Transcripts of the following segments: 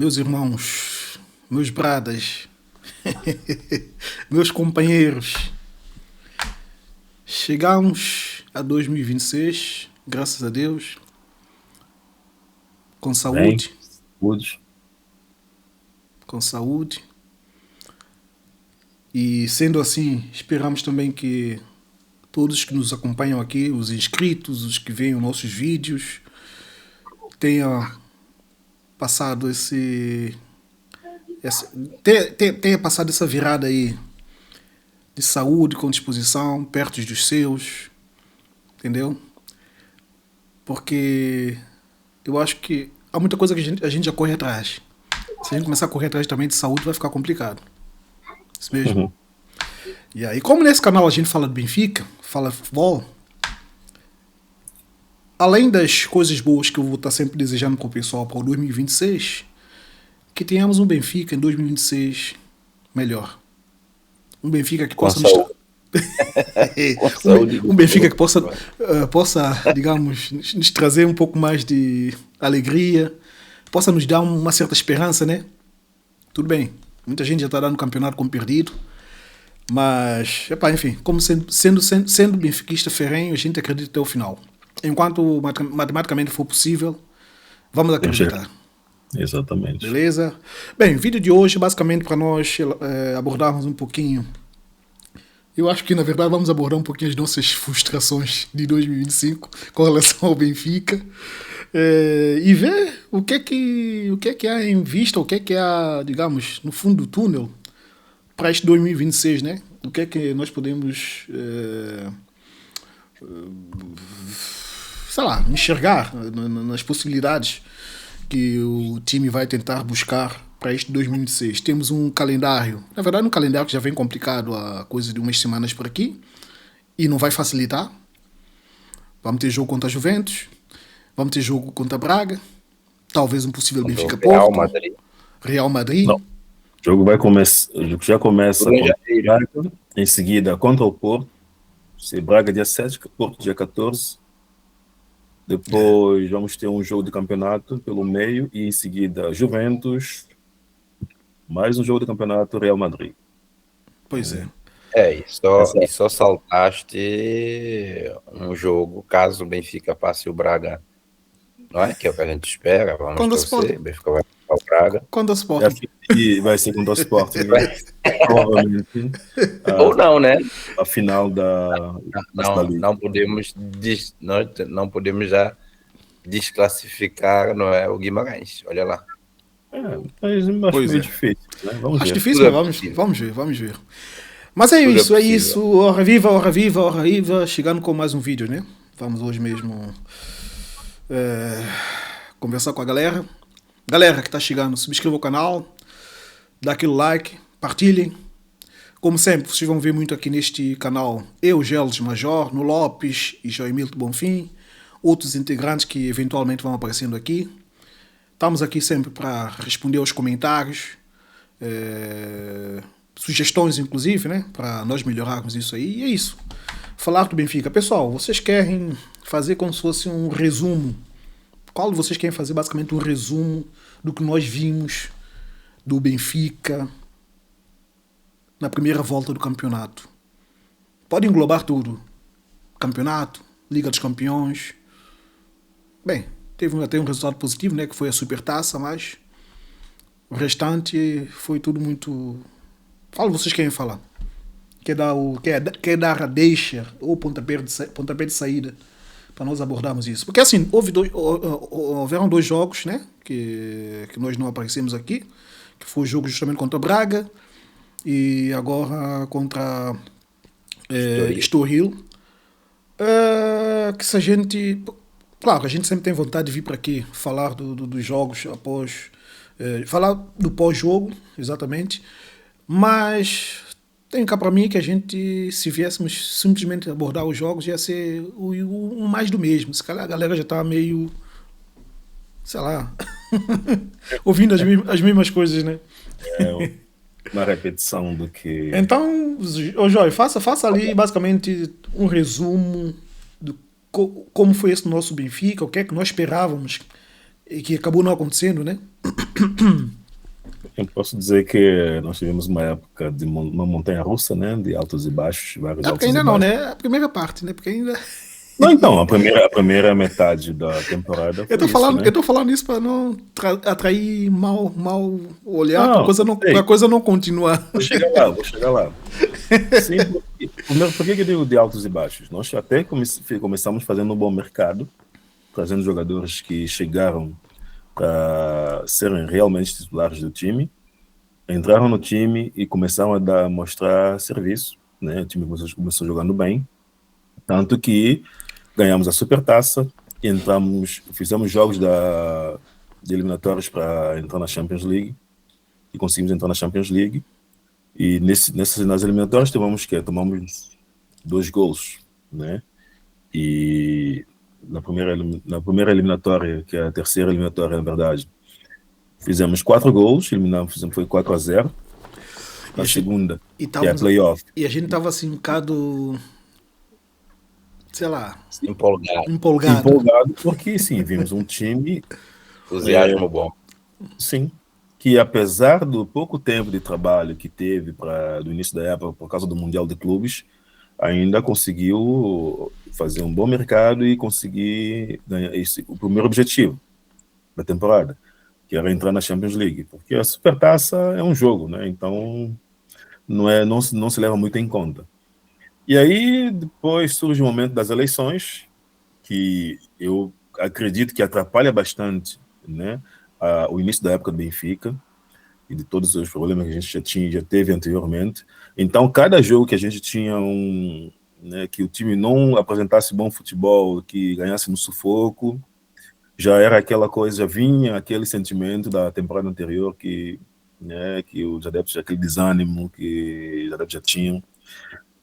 Meus irmãos, meus bradas, meus companheiros, chegamos a 2026, graças a Deus, com Bem, saúde, todos. com saúde. E sendo assim, esperamos também que todos que nos acompanham aqui, os inscritos, os que veem os nossos vídeos, tenham passado essa tenha passado essa virada aí de saúde, com disposição, perto dos seus, entendeu? Porque eu acho que há muita coisa que a gente já corre atrás. Se a gente começar a correr atrás também de saúde, vai ficar complicado. Isso mesmo. Uhum. E aí, como nesse canal a gente fala do Benfica, fala de futebol, além das coisas boas que eu vou estar sempre desejando para o pessoal para o 2026, que tenhamos um Benfica em 2026 melhor. Um Benfica que Com possa nos saúde, com saúde um do Benfica que corpo. possa, digamos, nos trazer um pouco mais de alegria, possa nos dar uma certa esperança, né? Tudo bem, muita gente já está dando o campeonato como perdido, mas, epá, enfim, como sendo benfiquista ferrenho, a gente acredita até o final. Enquanto matematicamente for possível, vamos Enxerga. acreditar. Exatamente. Beleza? Bem, o vídeo de hoje, basicamente, para nós abordarmos um pouquinho. Eu acho que, na verdade, vamos abordar um pouquinho as nossas frustrações de 2025 com relação ao Benfica. E ver o que é que há em vista, o que é que há, digamos, no fundo do túnel para este 2026, né? O que é que nós podemos, sei lá, enxergar nas possibilidades que o time vai tentar buscar para este 2026. Temos um calendário, na verdade um calendário que já vem complicado há coisa de umas semanas por aqui e não vai facilitar. Vamos ter jogo contra a Juventus, vamos ter jogo contra a Braga, talvez um possível Contra o Benfica Real Porto, Madrid. Real Não, Madrid. o jogo vai começar, o jogo já começa Tudo em contra o janeiro. Braga, em seguida contra o Porto, se Braga dia 7, Porto dia 14. Depois vamos ter um jogo de campeonato pelo meio e em seguida Juventus, mais um jogo de campeonato Real Madrid. Pois é. Essa, E só saltaste um jogo, caso o Benfica passe o Braga, não é? Que é o que a gente espera, vamos Quando o torcer, Sporting, o Benfica vai passar o Braga. quando o é Sporting. que vai ser contra o Sporting, provavelmente Ou não, né? a final da Liga. Não podemos já desclassificar, não é, o Guimarães, olha lá. Mas eu acho Pois meio é. difícil, né? Vamos Acho ver. difícil, Tudo é mas possível. vamos ver. Mas é Tudo é isso, é possível. isso. Hora viva, hora viva, hora viva. Chegando com mais um vídeo, né? Vamos hoje mesmo conversar com a galera. Galera que está chegando, subscreva o canal, dá aquele like, partilhem. Como sempre, vocês vão ver muito aqui neste canal eu, Geles Major, no Lopes e Joemilto Bonfim, outros integrantes que eventualmente vão aparecendo aqui. Estamos aqui sempre para responder aos comentários, sugestões inclusive, né? Para nós melhorarmos isso aí. E é isso. Falar do Benfica. Pessoal, vocês querem fazer como se fosse um resumo? Qual de vocês querem fazer basicamente um resumo do que nós vimos do Benfica na primeira volta do campeonato? Pode englobar tudo. Campeonato, Liga dos Campeões. Bem, teve até um resultado positivo, né? Que foi a Supertaça, mas o restante foi tudo muito... Qual vocês querem falar? Quer dar a deixa ou pontapé de saída para nós abordarmos isso? Porque assim, houveram dois jogos, né? Que nós não aparecemos aqui, que foi o jogo justamente contra Braga e agora contra Estoril. Que se a gente... Claro, a gente sempre tem vontade de vir para aqui falar dos jogos após... falar do pós-jogo, exatamente. Mas tem cá para mim que a gente, se viéssemos simplesmente abordar os jogos, ia ser o mais do mesmo. Se calhar a galera já tá meio... sei lá... ouvindo as mesmas coisas, né? É uma repetição do que... Então, Joy, faça ali basicamente um resumo de como foi esse nosso Benfica, o que é que nós esperávamos e que acabou não acontecendo, né? Eu posso dizer que nós tivemos uma época de uma montanha-russa, né? De altos e baixos, vários É porque altos e ainda não, baixos. né? A primeira parte, né? Porque ainda. Não, então, a primeira metade da temporada foi isso, Eu né? tô falando isso para não atrair mal olhar, Não, eu pra sei, coisa não continuar. vou chegar lá, vou chegar lá. Sim, primeiro, por que eu digo de altos e baixos? Nós até começamos fazendo um bom mercado, trazendo jogadores que chegaram para serem realmente titulares do time, entraram no time e começaram a mostrar serviço, né? O time começou jogando bem, tanto que ganhamos a Supertaça, fizemos jogos de eliminatórios para entrar na Champions League e conseguimos entrar na Champions League. E nas eliminatórias tomamos 2 gols, né? E na primeira eliminatória, que é a terceira eliminatória, na verdade, fizemos 4 gols, foi 4-0. E a Na gente, segunda, e, que é a távamos, playoff, e a gente tava assim um bocado, sei lá, Empolgado. empolgado. empolgado, porque sim, vimos um time, Entusiasmo bom. sim, que apesar do pouco tempo de trabalho que teve do início da época por causa do Mundial de Clubes, ainda conseguiu fazer um bom mercado e conseguir ganhar o primeiro objetivo da temporada, que era entrar na Champions League, porque a Supertaça é um jogo, né? Então não se leva muito em conta. E aí depois surge o momento das eleições, que eu acredito que atrapalha bastante, né, o início da época do Benfica e de todos os problemas que a gente já teve anteriormente. Então, cada jogo que a gente tinha né, que o time não apresentasse bom futebol, que ganhasse no sufoco, já era aquela coisa, já vinha aquele sentimento da temporada anterior que os adeptos, aquele desânimo que os adeptos já tinham,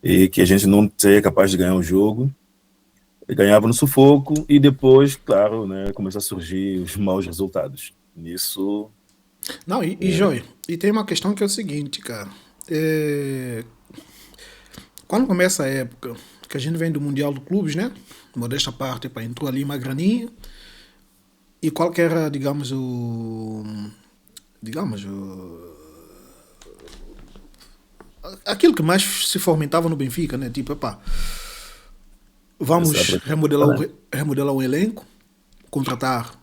e que a gente não seria capaz de ganhar o jogo. Ganhava no sufoco e depois, claro, né, começou a surgir os maus resultados. Nisso, Não, Joy, e tem uma questão que é o seguinte, cara. Quando começa a época que a gente vem do Mundial de Clubes, né? Modesta parte, pá, entrou ali uma graninha. E qual que era, digamos, aquilo que mais se fomentava no Benfica, né? Tipo, epá, vamos remodelar o elenco, contratar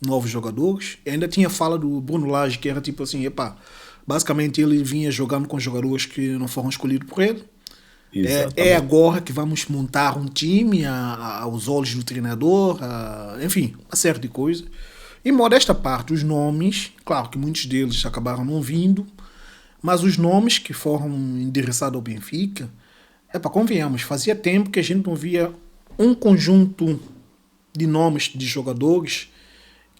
novos jogadores. E ainda tinha fala do Bruno Lage, que era tipo assim, epá, basicamente ele vinha jogando com jogadores que não foram escolhidos por ele. É exatamente. agora que vamos montar um time aos olhos do treinador, enfim, uma série de coisas. E modesta parte, os nomes, claro que muitos deles acabaram não vindo, mas os nomes que foram endereçados ao Benfica, convenhamos, fazia tempo que a gente não via um conjunto de nomes de jogadores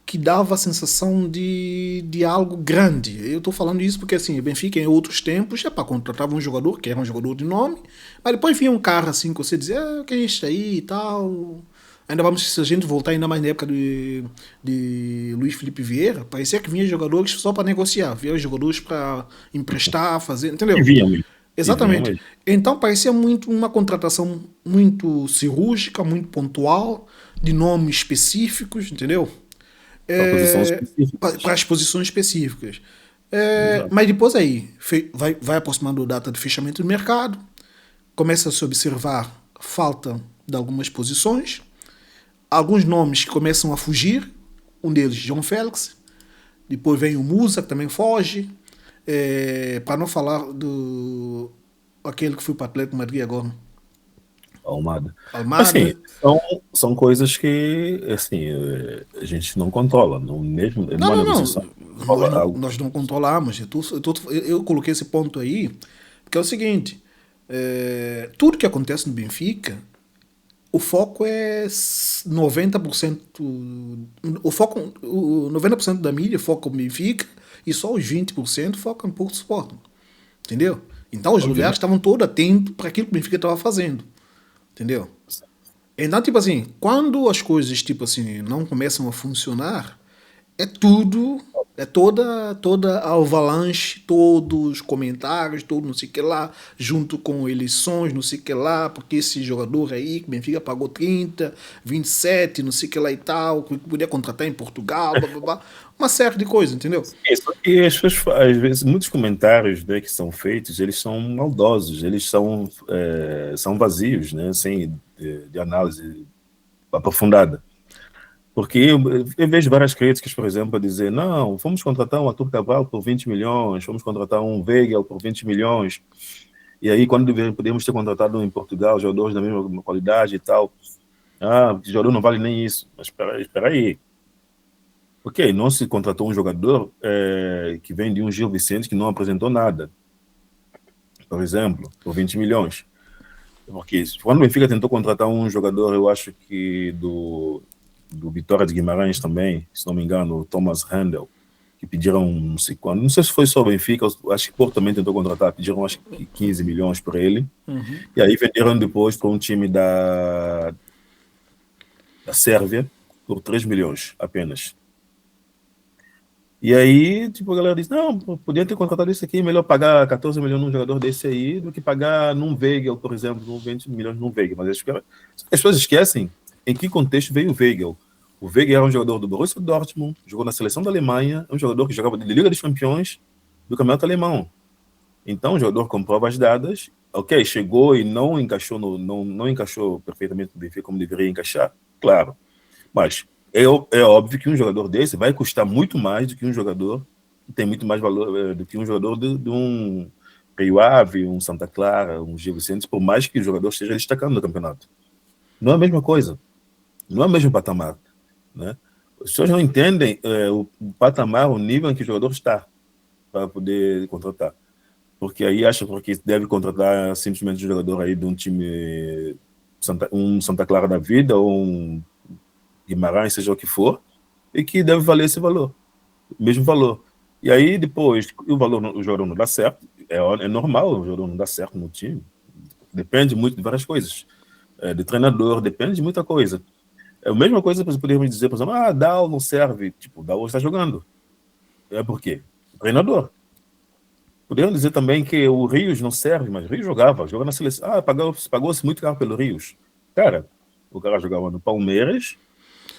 que dava a sensação de algo grande. Eu estou falando isso porque assim, o Benfica em outros tempos, contratava um jogador que era um jogador de nome, mas depois vinha um cara assim que você dizia, quem é isso aí e tal. Ainda vamos, se a gente voltar ainda mais na época de Luiz Felipe Vieira, parecia que vinha jogadores só para negociar, vinha jogadores para emprestar, fazer, E entendeu? vinha mesmo. E vinha Exatamente. mesmo. Então parecia muito uma contratação muito cirúrgica, muito pontual, de nomes específicos, entendeu? Para posições específicas. Para as posições específicas. Exato. Mas depois aí vai aproximando a data de fechamento do mercado, começa a se observar falta de algumas posições, alguns nomes que começam a fugir, um deles João Félix, depois vem o Musa, que também foge, para não falar do aquele que foi para o Atlético de Madrid agora, Almada. Assim, Almada. são coisas que assim, a gente não controla. Não, Numa não, negociação, não. controla algo. Nós não controlamos. Eu coloquei esse ponto aí, porque é o seguinte: tudo que acontece no Benfica, o foco é 90%. O 90% da mídia foca no Benfica e só os 20% focam em Porto Sport. Entendeu? Então os olhares Obviamente. estavam todos atentos para aquilo que o Benfica estava fazendo. Entendeu? Então, tipo assim, quando as coisas, tipo assim, não começam a funcionar, é tudo É toda a avalanche, todos os comentários, todo não sei o que lá, junto com eleições, não sei o que lá, porque esse jogador aí, que Benfica pagou 30, 27, não sei o que lá e tal, que podia contratar em Portugal, blá, blá, blá, uma série de coisas, entendeu? Só que as pessoas, às vezes, muitos comentários, né, que são feitos, eles são maldosos, eles são vazios, né, sem de análise aprofundada. Porque eu vejo várias críticas, por exemplo, a dizer, não, vamos contratar um Arthur Cabral por 20 milhões, vamos contratar um Weigl por 20 milhões, e aí quando podemos ter contratado em Portugal jogadores da mesma qualidade e tal, o jogador não vale nem isso. Mas espera aí. Ok, não se contratou um jogador que vem de um Gil Vicente que não apresentou nada, por exemplo, por 20 milhões. Porque quando o Benfica tentou contratar um jogador, eu acho que do Vitória de Guimarães também, se não me engano, o Thomas Handel, que pediram não sei quando, não sei se foi só o Benfica, acho que Porto também tentou contratar, pediram acho que 15 milhões por ele, e aí venderam depois para um time da Sérvia por 3 milhões apenas. E aí, tipo, a galera diz, não, podia ter contratado isso aqui, melhor pagar 14 milhões num jogador desse aí do que pagar num Weigl, por exemplo, 20 milhões num Weigl. Mas as pessoas esquecem em que contexto veio o Weigl. O Weigl era um jogador do Borussia Dortmund, jogou na seleção da Alemanha, é um jogador que jogava de Liga dos Campeões do Campeonato Alemão. Então, um jogador com provas dadas, ok, chegou e não encaixou, não encaixou perfeitamente no Benfica como deveria encaixar, claro. Mas é óbvio que um jogador desse vai custar muito mais do que um jogador que tem muito mais valor do que um jogador de um Rio Ave, um Santa Clara, um Gil Vicente, por mais que o jogador esteja destacando no campeonato. Não é a mesma coisa. Não é o mesmo patamar. Né? As pessoas não entendem o patamar, o nível em que o jogador está para poder contratar. Porque aí acha que deve contratar simplesmente um jogador aí de um time, um Santa Clara da vida, ou um Guimarães, seja o que for, e que deve valer esse valor, o mesmo valor. E aí depois, o jogador não dá certo, é normal o jogador não dá certo no time, depende muito de várias coisas, de treinador, depende de muita coisa. É a mesma coisa que poderíamos dizer, por exemplo, Dal não serve, tipo, Dal está jogando. É por quê? O treinador. Poderiam dizer também que o Rios não serve, mas o Rios jogava na seleção. Pagou-se muito caro pelo Rios. Cara, o cara jogava no Palmeiras,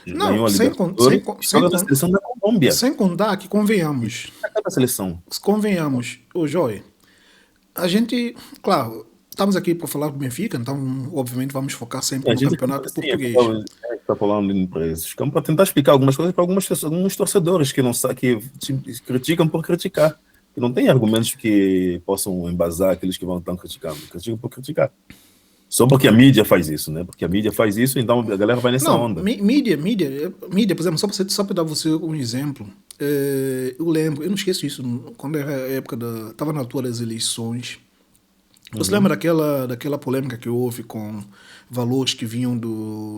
Não, na seleção da Colômbia. Sem contar que convenhamos. Da seleção. Convenhamos, ô Joy, a gente, claro, estamos aqui para falar do Benfica, então obviamente vamos focar sempre no campeonato português. Está falando de empresas, para tentar explicar algumas coisas para alguns torcedores que não que criticam por criticar, que não tem argumentos que possam embasar aqueles que vão estar criticando, criticam por criticar. Só porque a mídia faz isso, né? Porque a mídia faz isso, então a galera vai nessa onda. Mídia, por exemplo, só para dar você um exemplo, eu lembro, eu não esqueço isso, quando era a época estava na altura das eleições. Você lembra daquela polêmica que houve com valores que vinham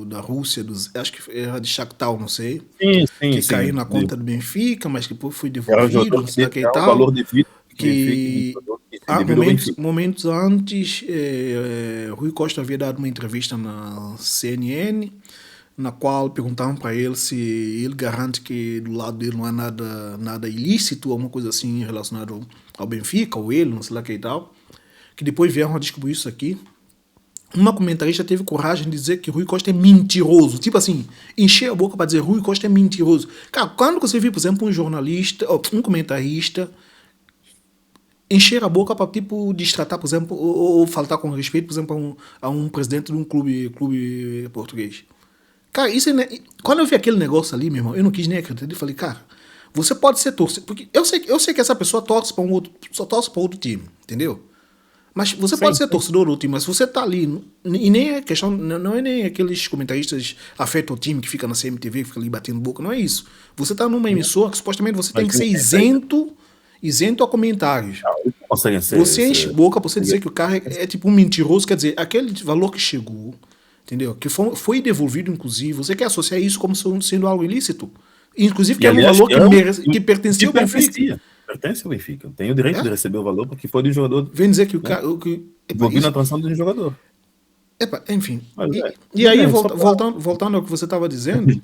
da Rússia, acho que era de Shakhtar, não sei, que caiu na conta do Benfica, mas que depois foi devolvido, não sei o que e tal. Valor devido que momentos antes, Rui Costa havia dado uma entrevista na CNN, na qual perguntavam para ele se ele garante que do lado dele não há nada ilícito, alguma coisa assim relacionada ao Benfica, ou ele, não sei lá que e tal, que depois vieram a descobrir isso aqui. Uma comentarista teve coragem de dizer que Rui Costa é mentiroso. Tipo assim, encher a boca para dizer Rui Costa é mentiroso. Cara, quando você viu, por exemplo, um jornalista, um comentarista encher a boca para tipo destratar, por exemplo, ou faltar com respeito, por exemplo, a um presidente de um clube português. Cara, isso quando eu vi aquele negócio ali, meu irmão, eu não quis nem acreditar. Eu falei, cara, você pode ser torcedor, porque eu sei que essa pessoa torce para só torce para outro time, entendeu? Mas você pode ser torcedor do time, mas você tá ali, e nem é questão, não é nem aqueles comentaristas afeto ao time que fica na CMTV, que fica ali batendo boca, não é isso. Você tá numa emissora que supostamente você tem que ser isento a comentários. Você enche boca pra você dizer que o cara é tipo um mentiroso, quer dizer, aquele valor que chegou, entendeu? Que foi devolvido, inclusive, você quer associar isso como sendo algo ilícito? Inclusive que é um valor que pertencia ao Benfica. Pertence ao Benfica. Tem o direito de receber o valor porque foi de um jogador. Vem dizer que o cara. Envolvido na transação de um jogador. Enfim. E aí, voltando ao que você estava dizendo,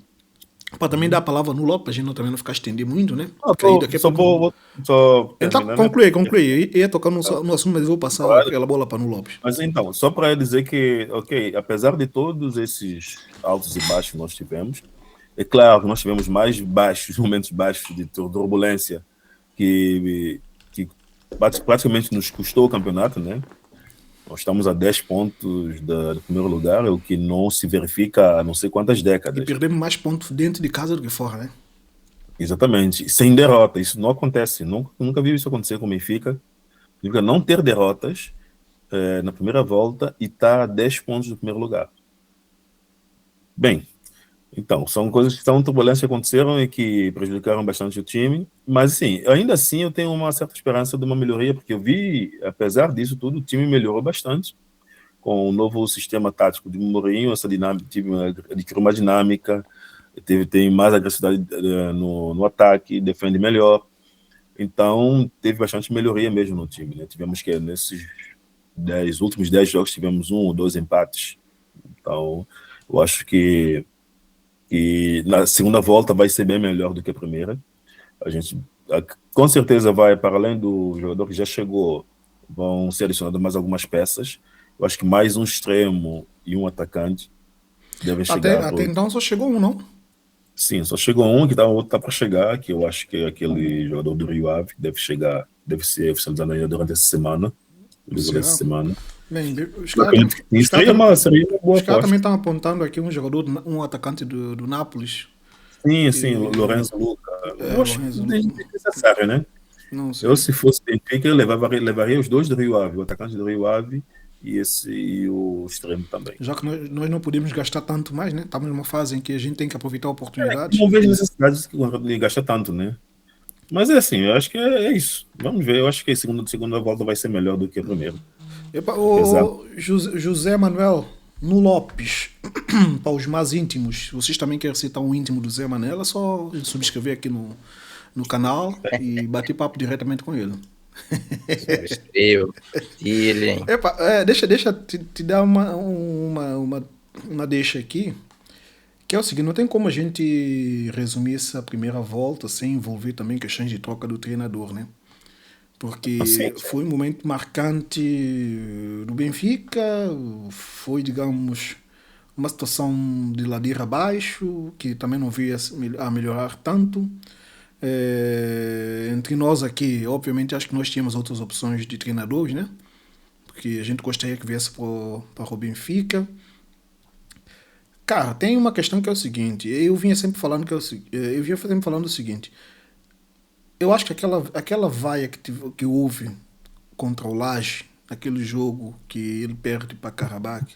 Para também dar a palavra no Lopes, para a gente também não ficar estender muito, né? Não, Porque aí daqui a só pouco. vou só Então, terminar, né? conclui. Eu ia tocar no assunto, mas eu vou passar Claro. aquela bola para no Lopes. Mas então, só para dizer que, ok, apesar de todos esses altos e baixos que nós tivemos, é claro que nós tivemos mais baixos, momentos baixos de turbulência que praticamente nos custou o campeonato, né? Nós estamos a 10 pontos do primeiro lugar, o que não se verifica há não sei quantas E décadas. perdemos mais pontos dentro de casa do que fora, né? Exatamente, sem derrota. Isso não acontece. Nunca vi isso acontecer com o Benfica. O Benfica não ter derrotas na primeira volta e está a 10 pontos do primeiro lugar. Bem, então, são coisas que são turbulências que aconteceram e que prejudicaram bastante o time, mas assim, ainda assim eu tenho uma certa esperança de uma melhoria, porque eu vi, apesar disso tudo, o time melhorou bastante com o novo sistema tático de Mourinho, essa dinâmica, adquiriu uma dinâmica, tem mais agressividade no ataque, defende melhor, então teve bastante melhoria mesmo no time, né? Tivemos que nesses últimos 10 jogos tivemos 1 ou 2 empates, então eu acho que na segunda volta vai ser bem melhor do que a primeira. A gente com certeza vai, para além do jogador que já chegou, vão ser adicionadas mais algumas peças. Eu acho que mais um extremo e um atacante devem chegar. Até então só chegou um, não? Sim, só chegou um, que o outro tá para chegar, que eu acho que é aquele jogador do Rio Ave, que deve chegar, deve ser oficializado ainda durante essa semana. Bem, os seria uma boa aposta. também estão apontando aqui um jogador, um atacante do Nápoles. Sim, Lorenzo Luca. Eu acho que é necessário, né? Não sei. Eu, se fosse Benfica, eu levaria os dois do Rio Ave, o atacante do Rio Ave e o extremo também. Já que nós não podemos gastar tanto mais, né? Estamos numa fase em que a gente tem que aproveitar oportunidades. Não vejo necessidade de gastar tanto, né? Mas é assim, eu acho que é isso. Vamos ver, eu acho que a segunda volta vai ser melhor do que a primeira. José Manuel no Lopes, para os mais íntimos, vocês também querem citar um íntimo do Zé Manuel, é só subscrever aqui no canal e bater papo diretamente com ele. Subscreva, compartilhem. Deixa te dar uma deixa aqui, que é o seguinte, não tem como a gente resumir essa primeira volta sem envolver também questões de troca do treinador, né? Porque foi um momento marcante do Benfica, foi, digamos, uma situação de ladeira abaixo, que também não veio a melhorar tanto. Entre nós aqui, obviamente, acho que nós tínhamos outras opções de treinadores, né? Porque a gente gostaria que viesse para o Benfica. Cara, tem uma questão que é o seguinte, eu vinha sempre falando o seguinte, eu acho que aquela vaia que houve contra o Laje, aquele jogo que ele perde para Karabakh,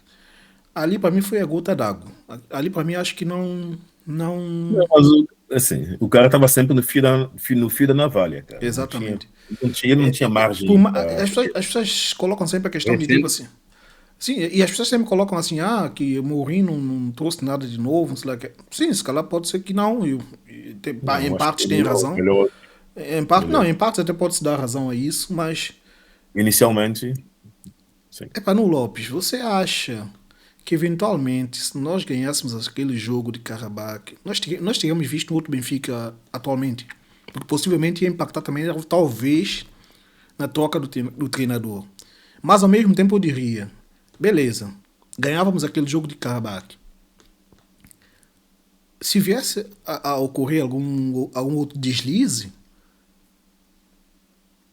ali para mim foi a gota d'água. Ali para mim acho que não... Mas, assim, o cara estava sempre no fio da navalha, cara. Exatamente. Não tinha margem. As pessoas colocam sempre a questão de tipo assim... Sim, e as pessoas sempre colocam assim, que o Mourinho não trouxe nada de novo, sei lá. Sim, se calhar pode ser que não. Em partes tem razão. Em partes até pode-se dar razão a isso, mas... Inicialmente, sim. No Lopes, você acha que eventualmente, se nós ganhássemos aquele jogo de Karabakh, nós teríamos visto um outro Benfica atualmente? Porque possivelmente ia impactar também, talvez, na troca do treinador. Mas ao mesmo tempo eu diria, beleza, ganhávamos aquele jogo de Karabakh. Se viesse a ocorrer algum outro deslize,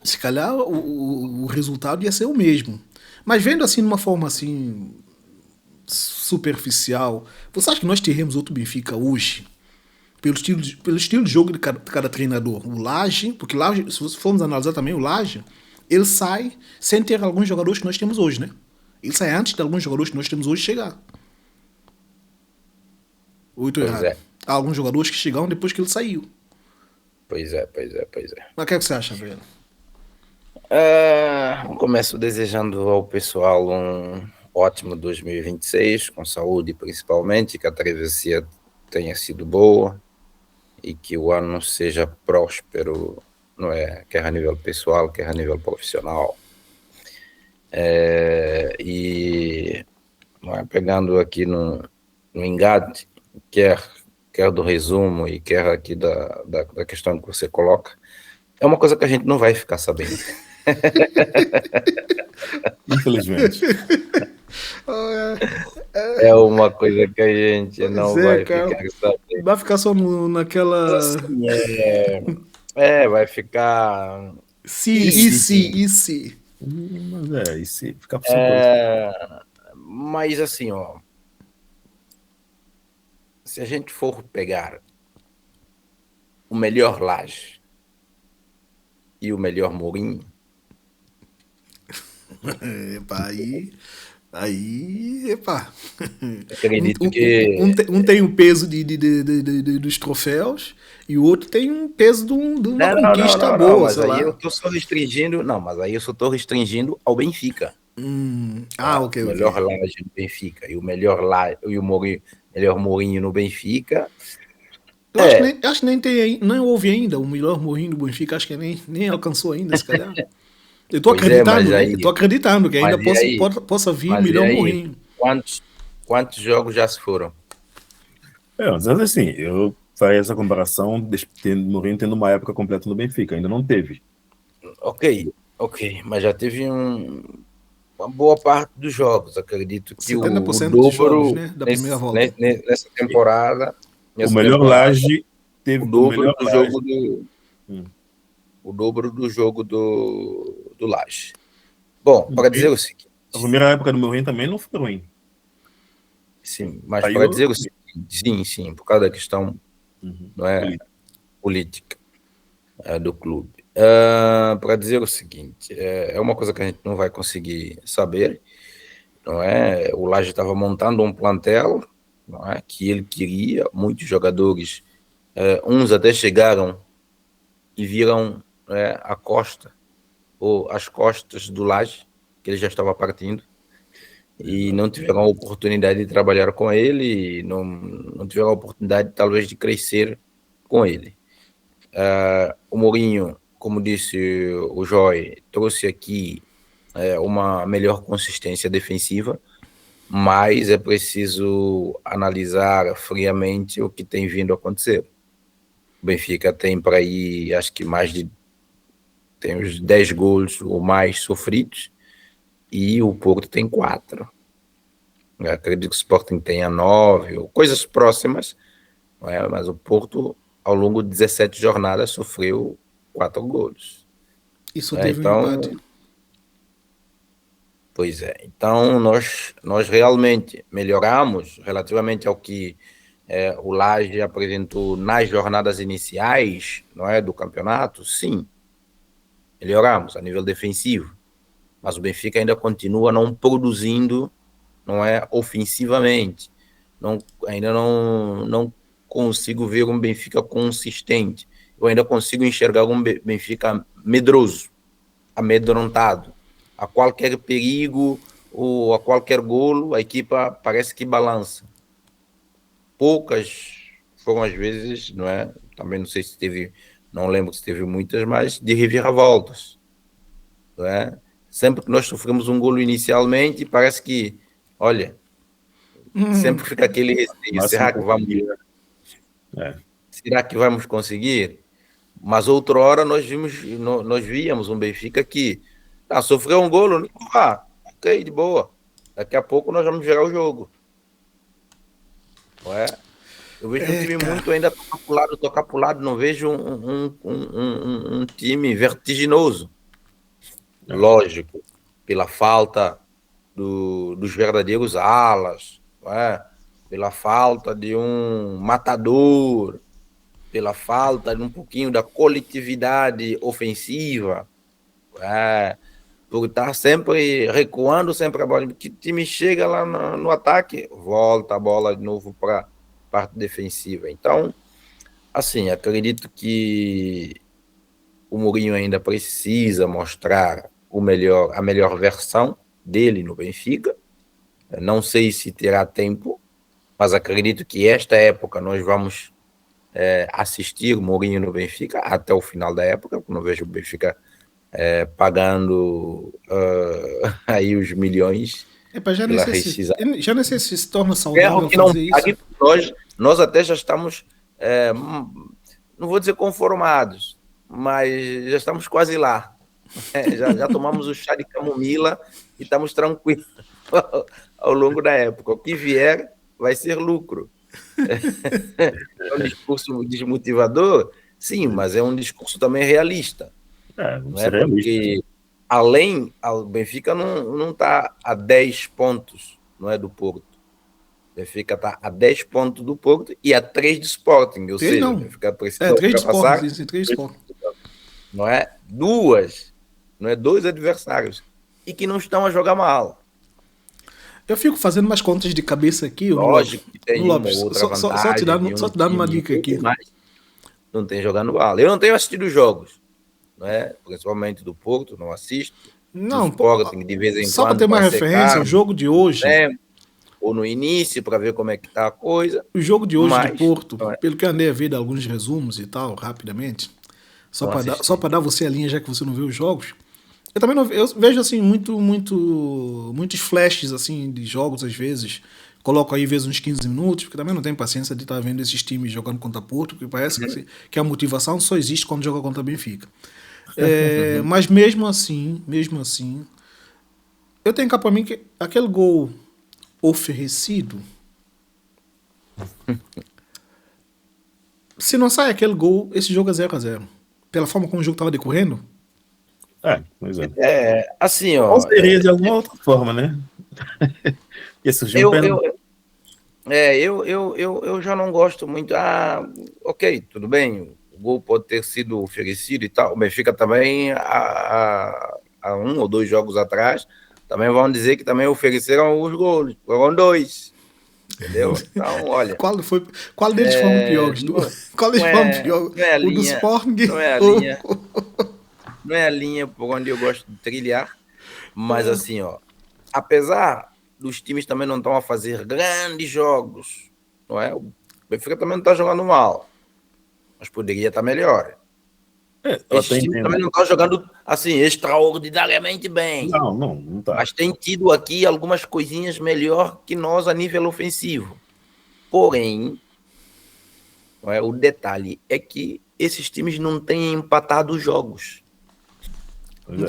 se calhar o resultado ia ser o mesmo. Mas vendo assim de uma forma assim superficial, você acha que nós teremos outro Benfica hoje? Pelo estilo de jogo de cada treinador. O Laje, porque Laje, se formos analisar também o Laje, ele sai sem ter alguns jogadores que nós temos hoje, né? Ele sai antes de alguns jogadores que nós temos hoje chegar. Há alguns jogadores que chegaram depois que ele saiu. Pois é. Mas o que você acha, velho? Começo desejando ao pessoal um ótimo 2026, com saúde principalmente, que a travessia tenha sido boa e que o ano seja próspero, não é? Quer a nível pessoal, quer a nível profissional. E pegando aqui no engate, quer quer do resumo e quer aqui da questão que você coloca, é uma coisa que a gente não vai ficar sabendo. Infelizmente. É uma coisa que a gente não vai ficar sabendo. Vai ficar só naquela... Assim, vai ficar... E se? Mas e se ficar por Mas assim, ó, se a gente for pegar o melhor Laje e o melhor Mourinho... Acredito que... Um tem o peso dos troféus e o outro tem um peso de uma conquista boa, mas sei aí lá. eu tô só restringindo... Não, mas aí eu só tô restringindo ao Benfica. Ok. O melhor Laje no Benfica e o melhor Laje e o melhor Mourinho no Benfica. Acho que nem tem, nem houve ainda o melhor Mourinho do Benfica, acho que nem alcançou ainda, se calhar. Eu tô acreditando, né? Eu tô acreditando que ainda possa vir o melhor Mourinho. Quantos jogos já se foram? Mas assim, eu faria essa comparação, Mourinho tendo uma época completa no Benfica, ainda não teve. Ok, mas já teve uma boa parte dos jogos, acredito que 70% o dobro, dos jogos, né, da primeira volta. Nessa temporada... O melhor Laje teve o dobro do jogo o dobro do jogo do Laje. Bom, para dizer o seguinte... A primeira época do Mourinho também não foi ruim. Sim, mas para dizer o seguinte, sim, por causa da questão não é, política do clube. Para dizer o seguinte, é uma coisa que a gente não vai conseguir saber, não é? O Laje estava montando um plantel, não é, que ele queria, muitos jogadores, uns até chegaram e viram a costa, ou as costas do Laje, que ele já estava partindo, e não tiveram a oportunidade de trabalhar com ele, não tiveram a oportunidade, talvez, de crescer com ele. O Mourinho, como disse o Joy, trouxe aqui uma melhor consistência defensiva, mas é preciso analisar friamente o que tem vindo a acontecer. O Benfica tem para aí, acho que tem uns 10 gols ou mais sofridos, e o Porto tem 4. Eu acredito que o Sporting tenha 9, ou coisas próximas, mas o Porto, ao longo de 17 jornadas, sofreu 4 gols. Isso teve um empate. Pois é, então nós realmente melhoramos relativamente ao que o Laje apresentou nas jornadas iniciais, não é, do campeonato. Sim, melhoramos a nível defensivo, mas o Benfica ainda continua não produzindo, não é, ofensivamente. Ainda não consigo ver um Benfica consistente. Eu ainda consigo enxergar um Benfica medroso, amedrontado. A qualquer perigo ou a qualquer golo, a equipa parece que balança. Poucas foram as vezes, não é? Também não sei se teve, não lembro se teve muitas, mas de reviravoltas, não é? Sempre que nós sofremos um golo inicialmente, parece que, olha, sempre fica aquele receio. Será que vamos conseguir? Mas outra hora nós víamos um Benfica que sofreu um golo, ok, de boa. Daqui a pouco nós vamos virar o jogo. Não é? Eu vejo um time muito ainda tocar pro lado, não vejo um time vertiginoso. Lógico, pela falta dos verdadeiros alas, não é? Pela falta de um matador, pela falta de um pouquinho da coletividade ofensiva, por estar sempre recuando sempre a bola, que o time chega lá no ataque, volta a bola de novo para a parte defensiva. Então, assim, acredito que o Mourinho ainda precisa mostrar a melhor versão dele no Benfica. Não sei se terá tempo, mas acredito que esta época nós vamos assistir o Mourinho no Benfica até o final da época, porque não vejo o Benfica pagando aí os milhões já nem sei se se torna saudável que não fazer pague, isso. Nós até já estamos, não vou dizer conformados, mas já estamos quase lá. Já tomamos o chá de camomila e estamos tranquilos ao longo da época. O que vier vai ser lucro. É um discurso desmotivador? Sim, mas é um discurso também realista. Não é porque o Benfica não está a 10 pontos, não é, do Porto. O Benfica está a 10 pontos do Porto e a 3 do Sporting. Ou seja, o Benfica precisa 3 ultrapassar, três pontos. Não é? Dois adversários. E que não estão a jogar mal. Eu fico fazendo umas contas de cabeça aqui. Lógico que tem uma Lopes, outra vantagem. Só te dando uma dica aqui. Não tem jogando mal. Eu não tenho assistido jogos, não é? Principalmente do Porto, não assisto. Não, Sporting, de vez em só quando. Só para ter uma referência, o jogo de hoje. Ou no início, para ver como é que está a coisa. O jogo de hoje do Porto, pelo que eu andei a ver de alguns resumos e tal, rapidamente, só para dar você a linha, já que você não vê os jogos. Eu também não eu vejo assim muitos flashes assim de jogos às vezes. Coloco aí às vezes uns 15 minutos, porque também não tenho paciência de estar vendo esses times jogando contra Porto, porque parece que a motivação só existe quando joga contra Benfica. Mas mesmo assim, eu tenho cá para mim que aquele gol oferecido, se não sai aquele gol, esse jogo é 0-0. Pela forma como o jogo estava decorrendo. Pois é. Assim, ó. Ou seria de alguma outra forma, né? Esse jogo eu já não gosto muito. Ok, tudo bem. O gol pode ter sido oferecido e tal. O Benfica também, há 1 ou 2 jogos atrás, também vão dizer que também ofereceram os gols. Foram 2. Entendeu? Então, olha. Qual deles foram piores? Qual deles foram piores? O do Sporting? Não é a linha por onde eu gosto de trilhar, mas assim, ó, apesar dos times também não estão a fazer grandes jogos, não é? O Benfica também não está jogando mal, mas poderia estar melhor. Esses times também não estão jogando assim extraordinariamente bem. Não tá. Mas tem tido aqui algumas coisinhas melhor que nós a nível ofensivo. Porém, não é? O detalhe é que esses times não têm empatado os jogos.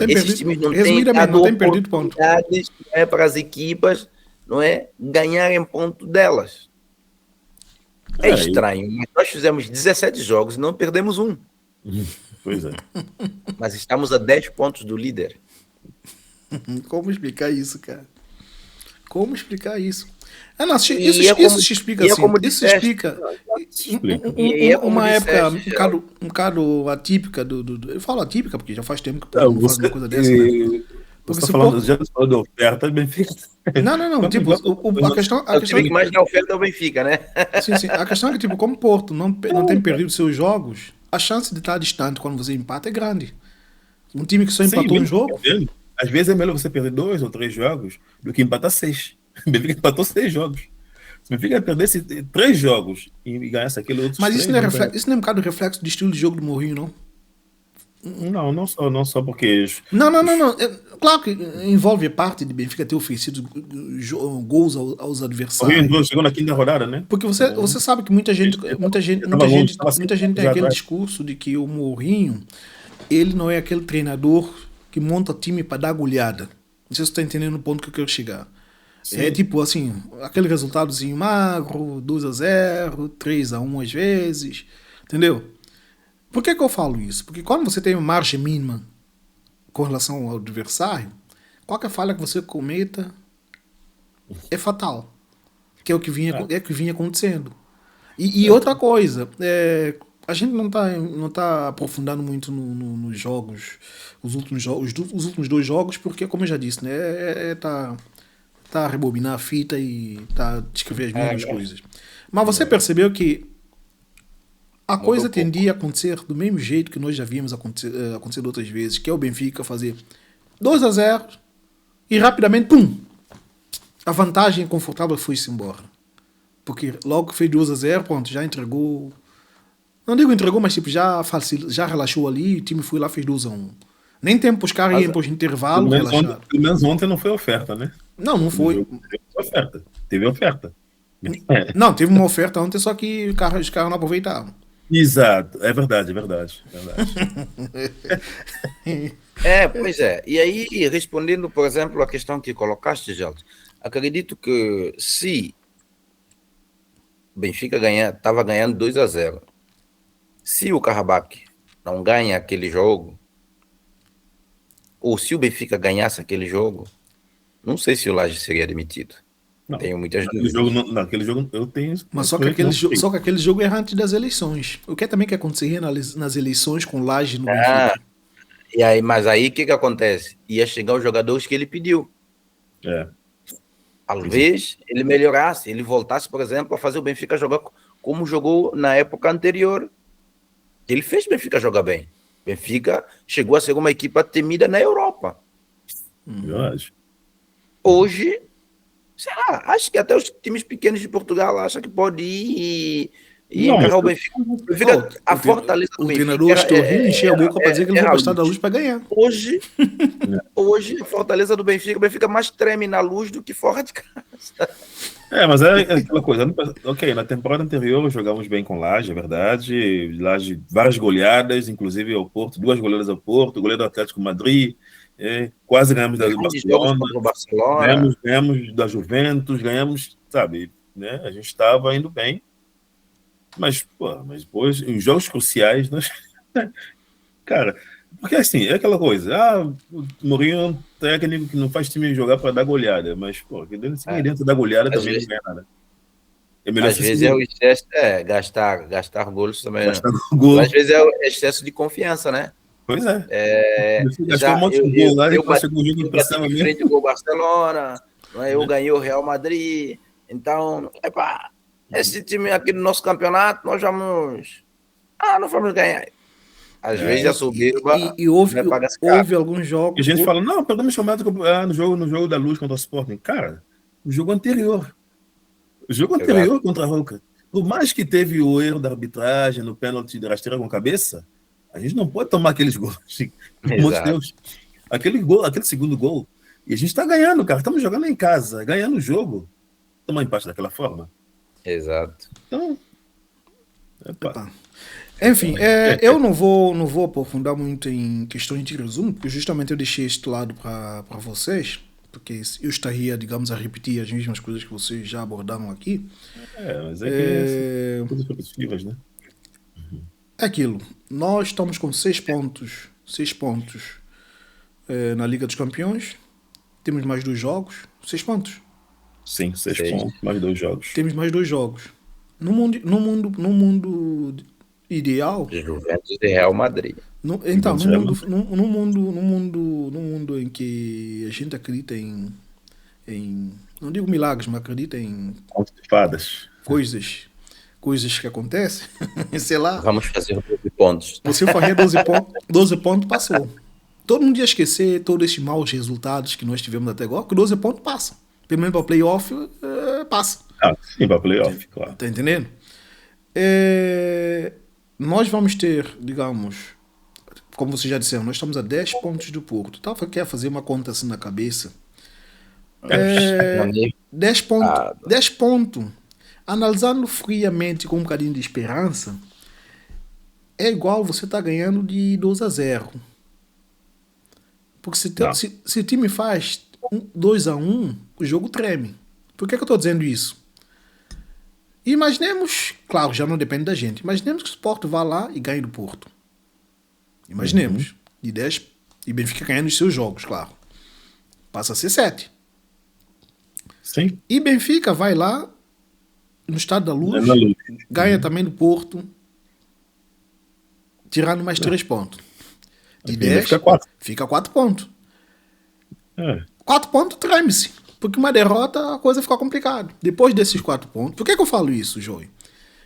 Esses times não têm dado oportunidades para as equipas, não é, ganharem ponto delas. É estranho, mas nós fizemos 17 jogos e não perdemos um. Pois é. Mas estamos a 10 pontos do líder. Como explicar isso, cara? Como explicar isso? Isso se explica assim. Isso se explica. Uma época um bocado atípica eu falo atípica porque já faz tempo que não faz uma coisa dessa, né? Porque você falando já da oferta, Benfica. Não. Tipo, a questão que mais da oferta é o Benfica, né? Sim. A questão é que, tipo, como o Porto não tem perdido seus jogos, a chance de estar distante quando você empata é grande. Um time que só empatou um jogo. Às vezes é melhor você perder 2 ou 3 jogos do que empatar 6. O Benfica empatou 6 jogos. Se o Benfica perdesse 3 jogos e ganhasse aquele outro. Mas isso não é um bocado reflexo do estilo de jogo do Mourinho, não? Não só porque... Não. Claro que envolve parte de Benfica ter oferecido gols aos adversários. O chegou na 5ª rodada, né? Porque você sabe que muita gente tem aquele discurso de que o Mourinho, ele não é aquele treinador que monta time para dar goleada. Não sei se você está entendendo o ponto que eu quero chegar. Sim. É tipo assim, aquele resultadozinho magro, 2-0, 3-1 às vezes, entendeu? Por que eu falo isso? Porque quando você tem uma margem mínima com relação ao adversário, qualquer falha que você cometa é fatal. Que é o que vinha acontecendo. E outra coisa, a gente não tá aprofundando muito nos jogos, os últimos 2 jogos, porque, como eu já disse, né, tá a rebobinar a fita e tá a descrever as mesmas coisas. Mas você percebeu que a coisa tendia a acontecer do mesmo jeito que nós já vimos acontecer outras vezes, que é o Benfica fazer 2-0 e rapidamente, pum! A vantagem confortável foi-se embora. Porque logo que fez 2-0, pronto, já entregou. Não digo entregou, mas tipo, já relaxou ali, o time foi lá e fez 2-1. Nem tempo os caras iam para o intervalo relaxado. Pelo menos ontem não foi oferta, né? Não foi. Teve oferta. Não, teve uma oferta ontem, só que os caras não aproveitaram. Exato, é verdade, é verdade. É verdade. Pois é. E aí, respondendo, por exemplo, a questão que colocaste, Gelson, acredito que se Benfica estava ganhando 2-0, se o Karabakh não ganha aquele jogo, ou se o Benfica ganhasse aquele jogo, não sei se o Laje seria demitido. Não, Tenho muitas naquele dúvidas. naquele jogo eu tenho. Mas só que aquele jogo era antes das eleições. O que também que aconteceria nas eleições com Laje no Benfica? E aí, mas aí o que acontece? Ia chegar os jogadores que ele pediu. Talvez ele melhorasse, ele voltasse, por exemplo, a fazer o Benfica jogar como jogou na época anterior. Ele fez o Benfica jogar bem. Benfica chegou a ser uma equipa temida na Europa. Hoje, sei lá, acho que até os times pequenos de Portugal acham que pode ir e encarrar o Benfica. A fortaleza do Benfica. O treinador Estoril encheu a boca para dizer que eles vão gastar da luz para ganhar. Hoje, a fortaleza do Benfica, o Benfica mais treme na luz do que fora de casa. Mas é aquela coisa. Ok, na temporada anterior jogamos bem com Laje, é verdade. Laje, várias goleadas, inclusive ao Porto, 2 goleadas ao Porto, goleiro do Atlético Madrid. Quase ganhamos da Barcelona, ganhamos da Juventus, ganhamos, sabe, né? A gente estava indo bem, mas depois, em jogos cruciais, nós... cara, porque assim, é aquela coisa, o Mourinho é um técnico que não faz time jogar para dar goleada, mas, dentro da goleada também não ganha nada. Às vezes é o excesso, gastar golos também. Às vezes é o excesso de confiança, né? Pois é. Gastou um monte de gol lá e conseguiu o jogo em pressão mesmo. Frente ao Barcelona, eu ganhei o Real Madrid. Então, esse time aqui no nosso campeonato, nós vamos. Não vamos ganhar. Às vezes a soberba. E houve alguns jogos. E a gente fala, não, perdemos chamado no jogo da Luz contra o Sporting. Cara, o jogo anterior. Contra a Roca. Por mais que teve o erro da arbitragem no pênalti de rasteira com cabeça, a gente não pode tomar aqueles gols. Pelo amor de Deus. Aquele segundo gol. E a gente está ganhando, cara. Estamos jogando em casa, ganhando o jogo. Tomar empate daquela forma. Exato. Então. Enfim, eu não vou aprofundar muito em questões de resumo, porque justamente eu deixei este lado para vocês, porque eu estaria, digamos, a repetir as mesmas coisas que vocês já abordaram aqui. Mas que coisas positivas, né? É aquilo. Nós estamos com 6 pontos na Liga dos Campeões. Temos mais 2 jogos. 6 pontos. Sim, 6 pontos, mais 2 jogos. Temos mais 2 jogos. No mundo ideal. Juventus e Real Madrid. No mundo em que a gente acredita em não digo milagres, mas acredita em fadas. Coisas que acontecem, sei lá. Vamos fazer 12 pontos. Você faria 12 pontos, passou. Todo mundo ia esquecer todos esses maus resultados que nós tivemos até agora, que 12 pontos passa. Pelo menos para o playoff, passa. Sim, para o playoff, claro. Tá entendendo? Nós vamos ter, digamos, como vocês já disseram, nós estamos a 10 pontos do Porto. Quer fazer uma conta assim na cabeça. 10 pontos. Analisando friamente com um bocadinho de esperança, é igual você tá ganhando de 2-0. Porque se o time faz 2-1, o jogo treme. Por que eu estou dizendo isso? Imaginemos, claro, já não depende da gente, imaginemos que o Sport vá lá e ganhe do Porto. Imaginemos. De 10, e Benfica ganhando os seus jogos, claro. Passa a ser 7. Sim. E Benfica vai lá no Estádio da Luz, ganha também do Porto, tirando mais 3 pontos. De 10, fica 4 pontos. 4 pontos treme-se. Porque uma derrota, a coisa fica complicada. Depois desses 4 pontos... Por que eu falo isso, Joey?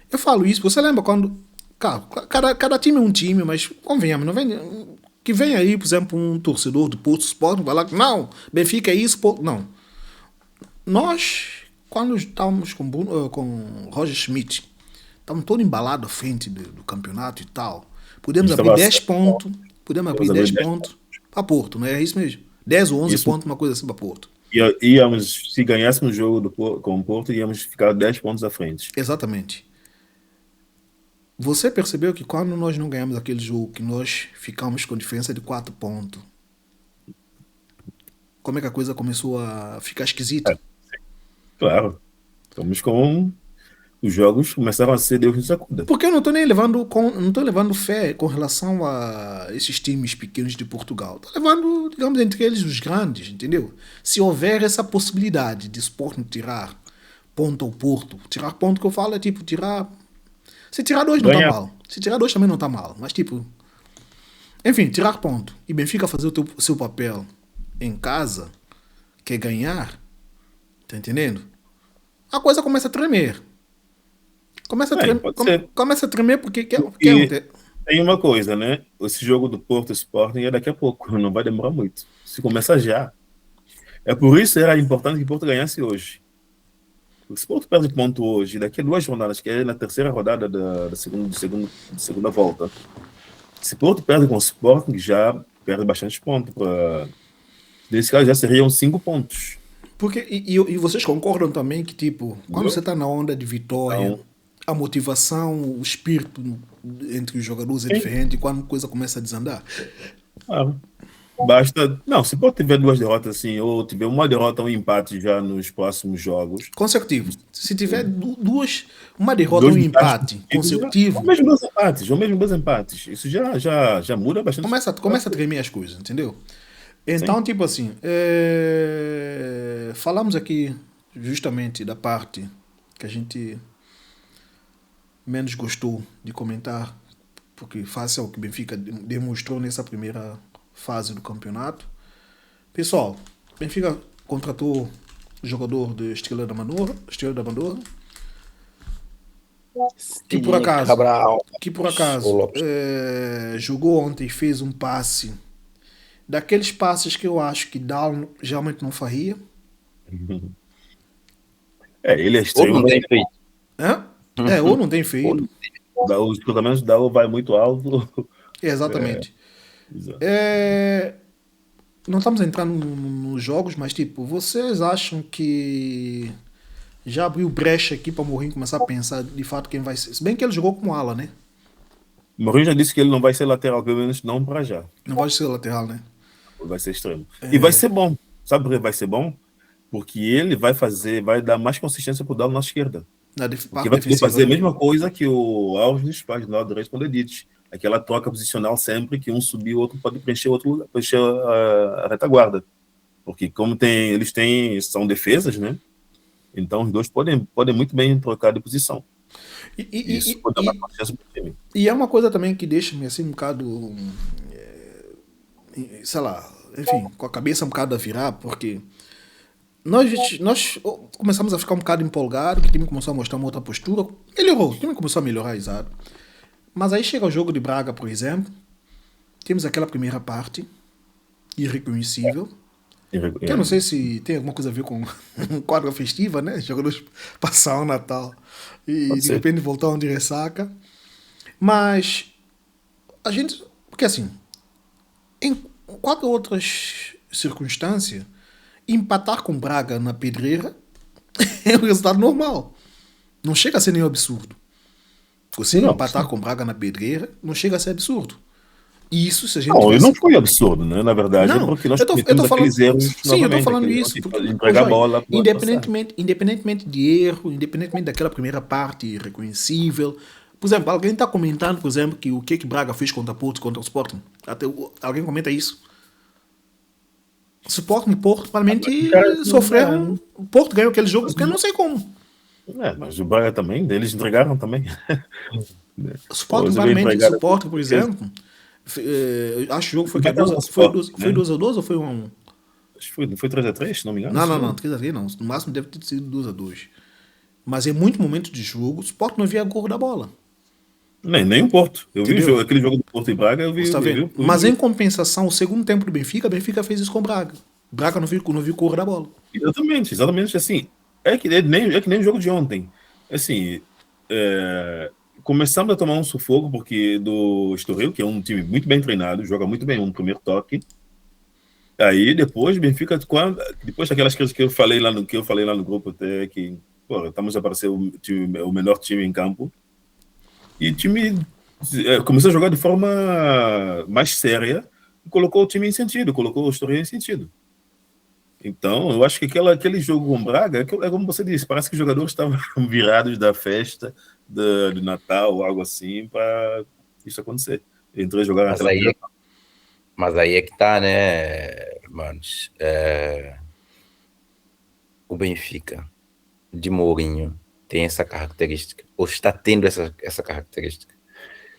Eu falo isso, você lembra quando... Cada time é um time, mas convenhamos, não vem... Que vem aí, por exemplo, um torcedor do Porto Sport, vai lá, não, Benfica é isso, Porto... Não. Nós, quando estávamos com Roger Schmidt, estávamos todos embalados à frente do campeonato e tal. Podemos abrir 10 pontos. Podemos abrir 10 pontos para Porto, não é isso mesmo? 10 ou 11 pontos, uma coisa assim para Porto. Íamos, se ganhássemos o jogo com o Porto, íamos ficar 10 pontos à frente. Exatamente. Você percebeu que quando nós não ganhamos aquele jogo, que nós ficamos com diferença de 4 pontos, como é que a coisa começou a ficar esquisita? Claro. Estamos com os jogos começaram a ser Deus nos acuda. Porque eu não estou nem levando fé com relação a esses times pequenos de Portugal. Estou levando, digamos, entre eles os grandes, entendeu? Se houver essa possibilidade de Sporting tirar ponto ao Porto, tirar ponto que eu falo é tipo tirar. Se tirar 2 não está Ganhar. mal. Se tirar 2 também não está mal. Mas tipo. Enfim, tirar ponto. E Benfica fazer o seu papel em casa, que é ganhar, tá entendendo? A coisa começa a tremer. Pode ser. Começa a tremer porque E tem uma coisa, né? Esse jogo do Porto Sporting é daqui a pouco, não vai demorar muito. Se começar já. É por isso que era importante que o Porto ganhasse hoje. Se o Porto perde ponto hoje, daqui a 2 rodadas, que é na terceira rodada da segunda volta, se o Porto perde com o Sporting, já perde bastante pontos. Nesse caso, já seriam 5 pontos. Porque, e vocês concordam também que, tipo, quando você está na onda de vitória, Então, a motivação, o espírito entre os jogadores é sim, diferente quando a coisa começa a desandar? claro. Basta. Não, se pode tiver 2 derrotas assim, ou tiver uma derrota ou um empate já nos próximos jogos, Consecutivo. Se tiver uma derrota ou 2 um empates empate consecutivos, ou consecutivo, mesmo 2 empates, ou mesmo 2 empates, isso já muda bastante. começa a tremer as coisas, entendeu? Sim. Então, tipo assim, falamos aqui justamente da parte que a gente menos gostou de comentar, porque face ao que o Benfica demonstrou nessa primeira fase do campeonato. Pessoal, Benfica contratou o jogador de Estrela da Amadora, que por acaso, Cabral. jogou ontem e fez um passe daqueles passes que eu acho que Down geralmente não faria. Ele é Ou extremo. não tem feito. Ou não tem feito. Os cruzamentos da vai muito alto. Exatamente. Exato. Não estamos entrando nos jogos, mas tipo, vocês acham que já abriu brecha aqui para o Mourinho começar a pensar de fato quem vai ser? Se bem que ele jogou como ala, né? O Mourinho já disse que ele não vai ser lateral, pelo menos não para já. Não vai ser lateral, né? Vai ser extremo. E vai ser bom. Sabe por que vai ser bom? Porque ele vai dar mais consistência para o Dalo na esquerda. Porque vai poder fazer a mesma coisa que o Alves faz no lado direito com o Edith. Aquela troca posicional sempre que um subir, o outro pode preencher a retaguarda. Porque como eles são defesas, né? Então os dois podem muito bem trocar de posição. Isso pode dar mais confiança para o time. E é uma coisa também que deixa-me assim um bocado, sei lá, enfim, com a cabeça um bocado a virar, porque nós começamos a ficar um bocado empolgados, que o time começou a mostrar uma outra postura, melhorou, o time começou a melhorar, exato. Mas aí chega o jogo de Braga, por exemplo, temos aquela primeira parte, irreconhecível, que eu não sei se tem alguma coisa a ver com quadra festiva, né? Jogadores passaram o Natal e de repente voltaram de ressaca. Mas a gente, porque assim, em 4 outras circunstâncias, empatar com Braga na pedreira é um resultado normal. Não chega a ser nenhum absurdo. Você empatar com Braga na pedreira não chega a ser absurdo. Isso, se a gente não foi absurdo, né? Na verdade, não, porque nós cometemos aqueles erros. Sim, eu estou falando isso. Entregar a bola. Independentemente de erro, independentemente daquela primeira parte irreconhecível. Por exemplo, alguém está comentando, por exemplo, que o que Braga fez contra o Porto, contra o Sporting. Alguém comenta isso. Sporting e Porto, provavelmente sofreram. O Porto ganhou aquele jogo, porque eu não sei como. Mas o Braga também, eles entregaram também. O Sporting, provavelmente, Sporting, por exemplo. Acho que o jogo foi 2-2 ou foi 1-1? Acho que foi 3-3, se não me engano. Não, 3-3 não. No máximo deve ter sido 2-2. Mas em muito momento de jogo, o Sport não via a cor da bola. Nem o Porto. Eu vi aquele jogo do Porto e Braga, eu vi. Você tá vendo? Mas em compensação, o segundo tempo do Benfica fez isso com o Braga. Braga não viu cor da bola. Exatamente assim. É que nem o jogo de ontem. Assim, começamos a tomar um sufoco porque do Estoril, que é um time muito bem treinado, joga muito bem um primeiro toque. Aí depois Benfica, depois daquelas coisas que eu falei lá no grupo até que, pô, estamos a parecer o melhor time em campo. E o time começou a jogar de forma mais séria e colocou o time em sentido, colocou o Estoril em sentido. Então, eu acho que aquele jogo com o Braga, é como você disse, parece que os jogadores estavam virados da festa do Natal ou algo assim para isso acontecer. Entrou a jogar naquela primeira parte. Mas aí é que tá, né, manos? O Benfica de Mourinho tem essa característica, ou está tendo essa característica,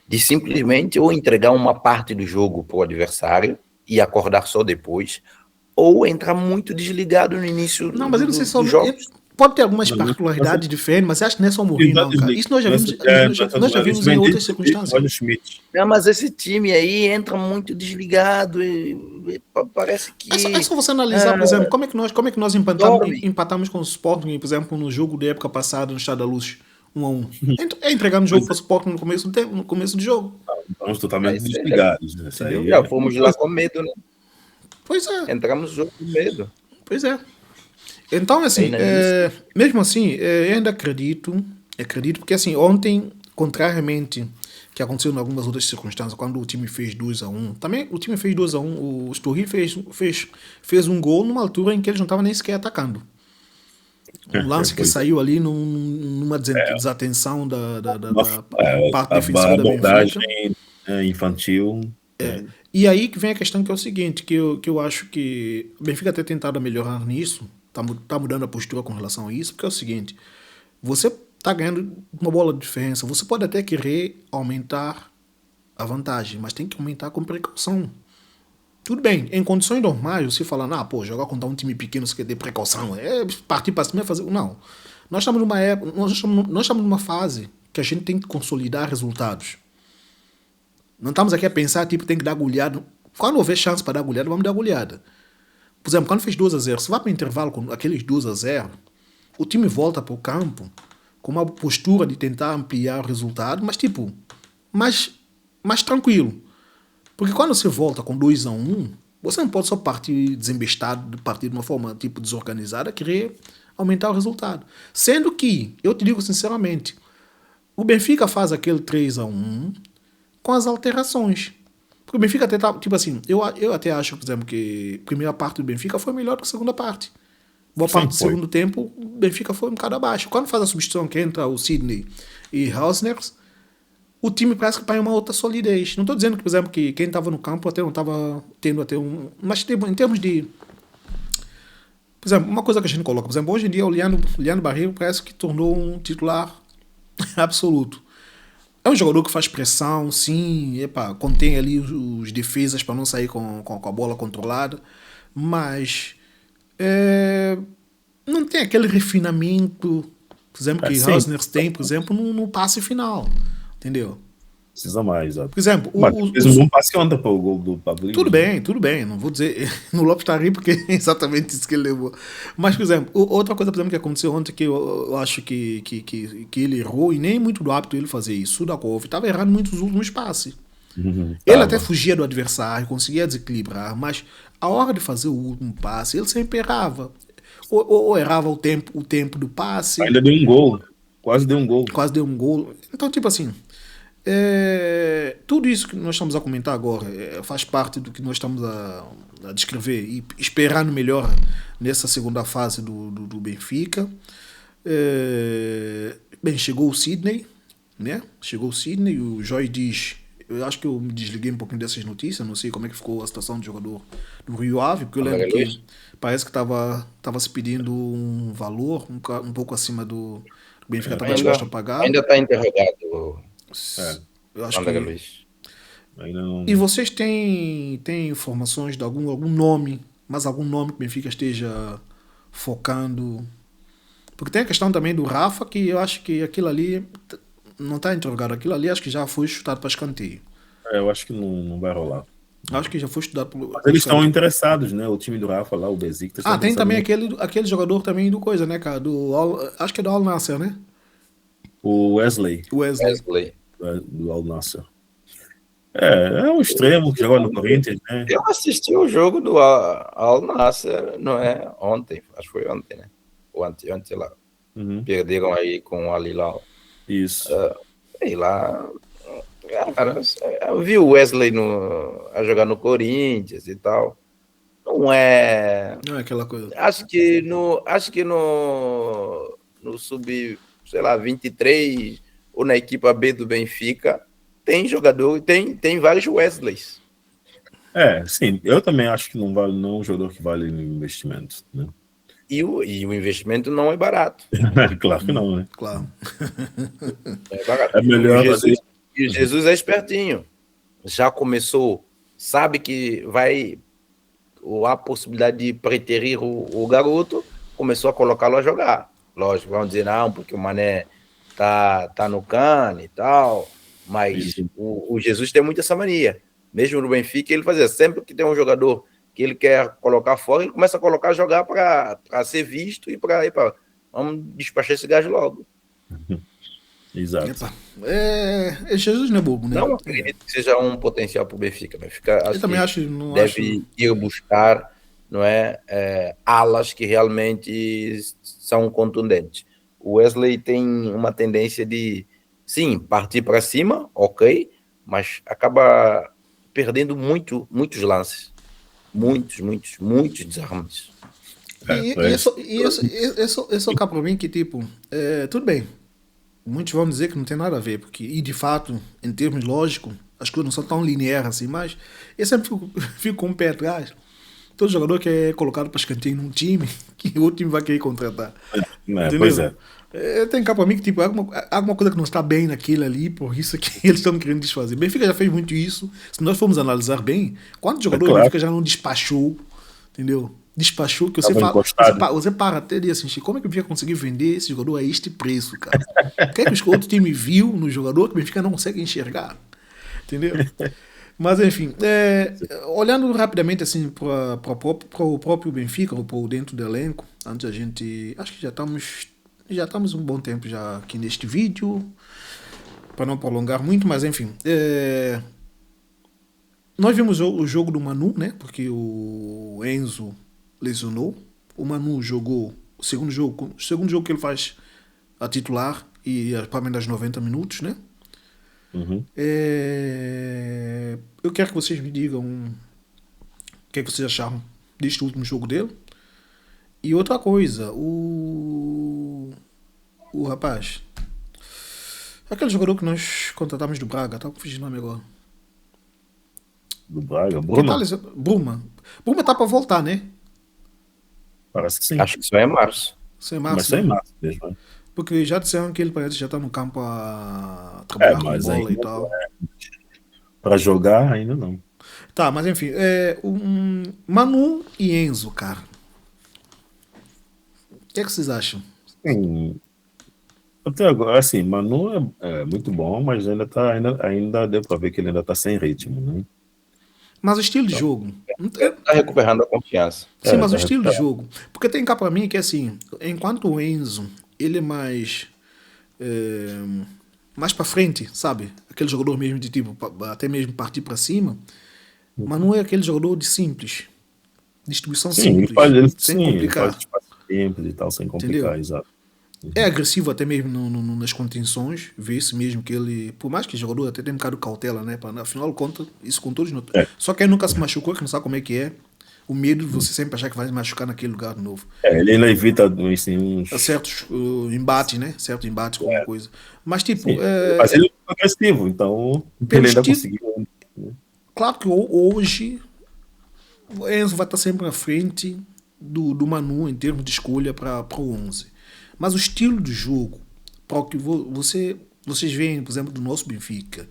de simplesmente ou entregar uma parte do jogo para o adversário e acordar só depois, ou entrar muito desligado no início Não, mas eu não sei do jogo. Pode ter algumas particularidades diferentes, mas acho que não é só o Mourinho, não, cara. Isso nós já vimos em outras circunstâncias. Não, mas esse time aí entra muito desligado e parece que... É só você analisar, por exemplo, como é que nós empatamos com o Sporting, por exemplo, no jogo da época passada no Estado da Luz, 1-1. É entregar no jogo para o Sporting no começo do jogo. Estamos totalmente desligados. Né? Já fomos lá com medo, né? Pois é. Entramos no jogo com medo. Pois é. Então, assim, mesmo assim, eu ainda acredito, porque assim, ontem, contrariamente que aconteceu em algumas outras circunstâncias, quando o time fez 2-1, também o time fez 2-1, o Estoril fez um gol numa altura em que eles não estavam nem sequer atacando. Um lance que saiu ali numa desatenção da parte defensiva da Benfica. Infantil. E aí que vem a questão que é o seguinte, que eu acho que o Benfica ter tentado melhorar nisso, tá mudando a postura com relação a isso, porque é o seguinte, você tá ganhando uma bola de diferença, você pode até querer aumentar a vantagem, mas tem que aumentar com precaução. Tudo bem, em condições normais, você fala, jogar contra um time pequeno, você quer ter precaução, partir para cima e fazer... Não. Nós estamos numa época, nós estamos numa fase que a gente tem que consolidar resultados. Não estamos aqui a pensar, tem que dar goleada. Quando houver chance para dar goleada, vamos dar goleada. Por exemplo, quando fez 2-0, se vai para o intervalo com aqueles 2-0, o time volta para o campo com uma postura de tentar ampliar o resultado, mas mais tranquilo. Porque quando você volta com 2-1, você não pode só partir desembestado, partir de uma forma desorganizada, querer aumentar o resultado. Sendo que, eu te digo sinceramente, o Benfica faz aquele 3-1 com as alterações. Porque o Benfica até tá, eu até acho, por exemplo, que a primeira parte do Benfica foi melhor do que a segunda parte. Boa parte do segundo tempo, o Benfica foi um bocado abaixo. Quando faz a substituição que entra o Sidney e Hausners, o time parece que vai uma outra solidez. Não estou dizendo que, por exemplo, que quem estava no campo até não estava tendo até um... Mas em termos de... Por exemplo, uma coisa que a gente coloca, por exemplo, hoje em dia o Leandro Barreiro parece que tornou um titular absoluto. É um jogador que faz pressão, sim, contém ali os defesas para não sair com a bola controlada, mas não tem aquele refinamento, por exemplo, que Hausners tem, por exemplo, no passe final, entendeu? Precisa mais, sabe? Por exemplo, fez um bom passe ontem para o gol do Pablo. Tudo bem, não vou dizer no Lopes está aí porque é exatamente isso que ele levou. Mas, por exemplo, outra coisa, por exemplo, que aconteceu ontem que eu acho que ele errou, e nem muito do hábito ele fazer isso, o Sudakov estava errando muito os últimos passes. Ele até fugia do adversário, conseguia desequilibrar, mas a hora de fazer o último passe, ele sempre errava. Ou errava o tempo do passe. Ainda deu um gol. Quase deu um gol. Então, tudo isso que nós estamos a comentar agora faz parte do que nós estamos a descrever e esperar no melhor nessa segunda fase do Benfica. Bem, chegou o Sidney, né? O Joy diz, eu acho que eu me desliguei um pouquinho dessas notícias, não sei como é que ficou a situação do jogador do Rio Ave, porque eu lembro que parece que estava se pedindo um valor um pouco acima do Benfica estava disposto a pagar. Ainda está interrogado. Eu acho que... E vocês têm informações de algum nome, mas algum nome que o Benfica esteja focando? Porque tem a questão também do Rafa, que eu acho que aquilo ali não está interrogado. Aquilo ali acho que já foi chutado para escanteio. Eu acho que não vai rolar. Acho que já foi estudado por... Mas eles estão interessados, né? O time do Rafa lá, o Besiktas. Tem também aquele jogador também do coisa, né, cara? Acho que é do Al Nassr, né? O Wesley. O Wesley. Do Al Nassr. É um extremo que jogou no Corinthians, né? Eu assisti o jogo do Al Nassr, não é? Ontem, acho que foi ontem, né? Ou ontem lá. Perderam aí com o Al Hilal. Isso. Sei lá. Cara, eu vi o Wesley a jogar no Corinthians e tal. Não é aquela coisa. Acho que no sub, sei lá, 23 ou na equipa B do Benfica tem jogador, tem vários Wesleys. Sim, eu também acho que não vale não um jogador que vale investimento, né? E o investimento não é barato. Claro que não, né? Claro. É barato. É melhor E o Jesus é espertinho. Já começou, sabe que há possibilidade de preterir o garoto, começou a colocá-lo a jogar. Lógico, vão dizer, não, porque o Mané tá no cano e tal, mas o Jesus tem muito essa mania. Mesmo no Benfica, ele fazia sempre que tem um jogador que ele quer colocar fora, ele começa a colocar a jogar para ser visto e para vamos despachar esse gajo logo. Exato. Jesus não é bobo, né? Não acredito que seja um potencial para o Benfica. Eu também acho, não deve ir buscar, não alas que realmente são contundentes. O Wesley tem uma tendência de, sim, partir para cima, ok, mas acaba perdendo muitos lances. Muitos desarmes. Esse é o cá para mim que, tipo, tudo bem. Muitos vão dizer que não tem nada a ver, porque, e de fato, em termos lógicos, as coisas não são tão lineares assim, mas eu sempre fico com um pé atrás. Todo jogador que é colocado para escanteio num time, que o outro time vai querer contratar. Pois é. Tem cá para mim que, tipo, alguma coisa que não está bem naquilo ali, por isso que eles estão querendo desfazer. Benfica já fez muito isso. Se nós formos analisar bem, quantos jogadores claro. Benfica já não despachou, entendeu? Despachou, que você para até e diz assim, como é que o Benfica conseguiu vender esse jogador a este preço, cara? O que é que o outro time viu no jogador que o Benfica não consegue enxergar? Entendeu? Mas, enfim, olhando rapidamente assim para o próprio Benfica, ou por dentro do elenco, antes a gente, acho que já estamos um bom tempo já aqui neste vídeo, para não prolongar muito, mas enfim, nós vimos o jogo do Manu, né? Porque o Enzo lesionou, o Manu jogou o segundo jogo que ele faz a titular e para das 90 minutos, né? Eu quero que vocês me digam o que é que vocês acharam deste último jogo dele. E outra coisa, o rapaz, aquele jogador que nós contratamos do Braga, tá com o nome agora. Do Braga, Bruma? Bruma tá para voltar, né? Parece que sim. Acho que isso é março. Mas só em março mesmo, né? Porque já disseram que ele parece que já está no campo a trabalhar com bola e tal. Para jogar, ainda não. Tá, mas enfim. Manu e Enzo, cara. O que é que vocês acham? Até agora, assim, Manu é muito bom, mas ainda deu para ver que ele ainda está sem ritmo, né? Mas o estilo de jogo. Está recuperando a confiança. Sim, mas o estilo de jogo. Porque tem cá para mim que assim, enquanto o Enzo, ele é mais para frente, sabe? Aquele jogador mesmo de tipo, até mesmo partir para cima, mas não é aquele jogador de simples. Distribuição simples, sem complicar. Ele faz espaço simples e tal, sem complicar, entendeu? Exato. É agressivo até mesmo nas contenções, vê-se mesmo que ele, por mais que o jogador até tem um bocado de cautela, né? Afinal, conta isso com todos. Só que ele nunca se machucou, que não sabe como é que é. O medo de você sempre achar que vai se machucar naquele lugar de novo. Ele ainda evita assim, certos embates, né? Certo embate com alguma coisa. Mas tipo. Mas ele é agressivo, então ele ainda conseguiu. Claro que hoje o Enzo vai estar sempre à frente do Manu em termos de escolha para o 11. Mas o estilo de jogo, para o que vocês veem, por exemplo, do nosso Benfica,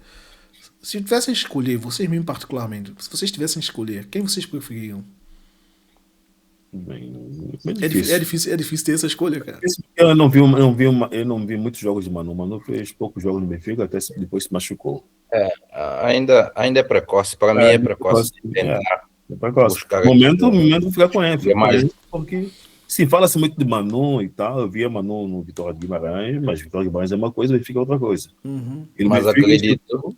se tivessem que escolher, vocês mesmo particularmente, se vocês tivessem que escolher, quem vocês preferiam? É difícil ter essa escolha, cara. Eu não vi muitos jogos de Manu. Manu fez poucos jogos no Benfica, até depois se machucou. Ainda é precoce. Para mim é precoce. Buscar no momento ficar com ele. Porque se fala-se muito de Manu e tal, eu via Manu no Vitória de Guimarães, mas Vitória de Guimarães é uma coisa, Benfica é outra coisa. Mas acredito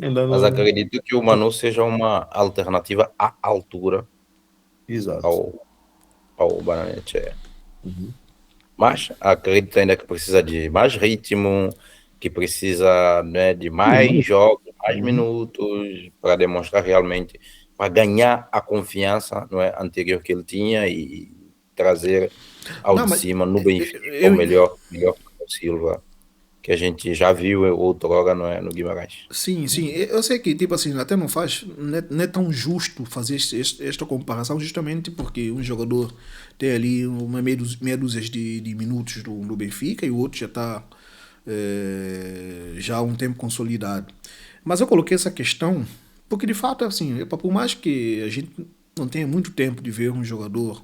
Ainda Mas não... acredito que o Manu seja uma alternativa à altura Exato. ao Bananete. Uhum. Mas acredito ainda que precisa de mais ritmo, que precisa, né, de mais jogos, mais minutos para demonstrar realmente, para ganhar a confiança, não é, anterior que ele tinha e trazer ao Não, de mas cima no Benfica o eu, melhor Silva que a gente já viu outrora, não é, no Guimarães. sim, sim. Eu sei que, tipo assim, até não é tão justo fazer esta comparação, justamente porque um jogador tem ali uma meia dúzia de minutos no Benfica e o outro já está já há um tempo consolidado. Mas eu coloquei essa questão porque, de fato, assim, por mais que a gente não tenha muito tempo de ver um jogador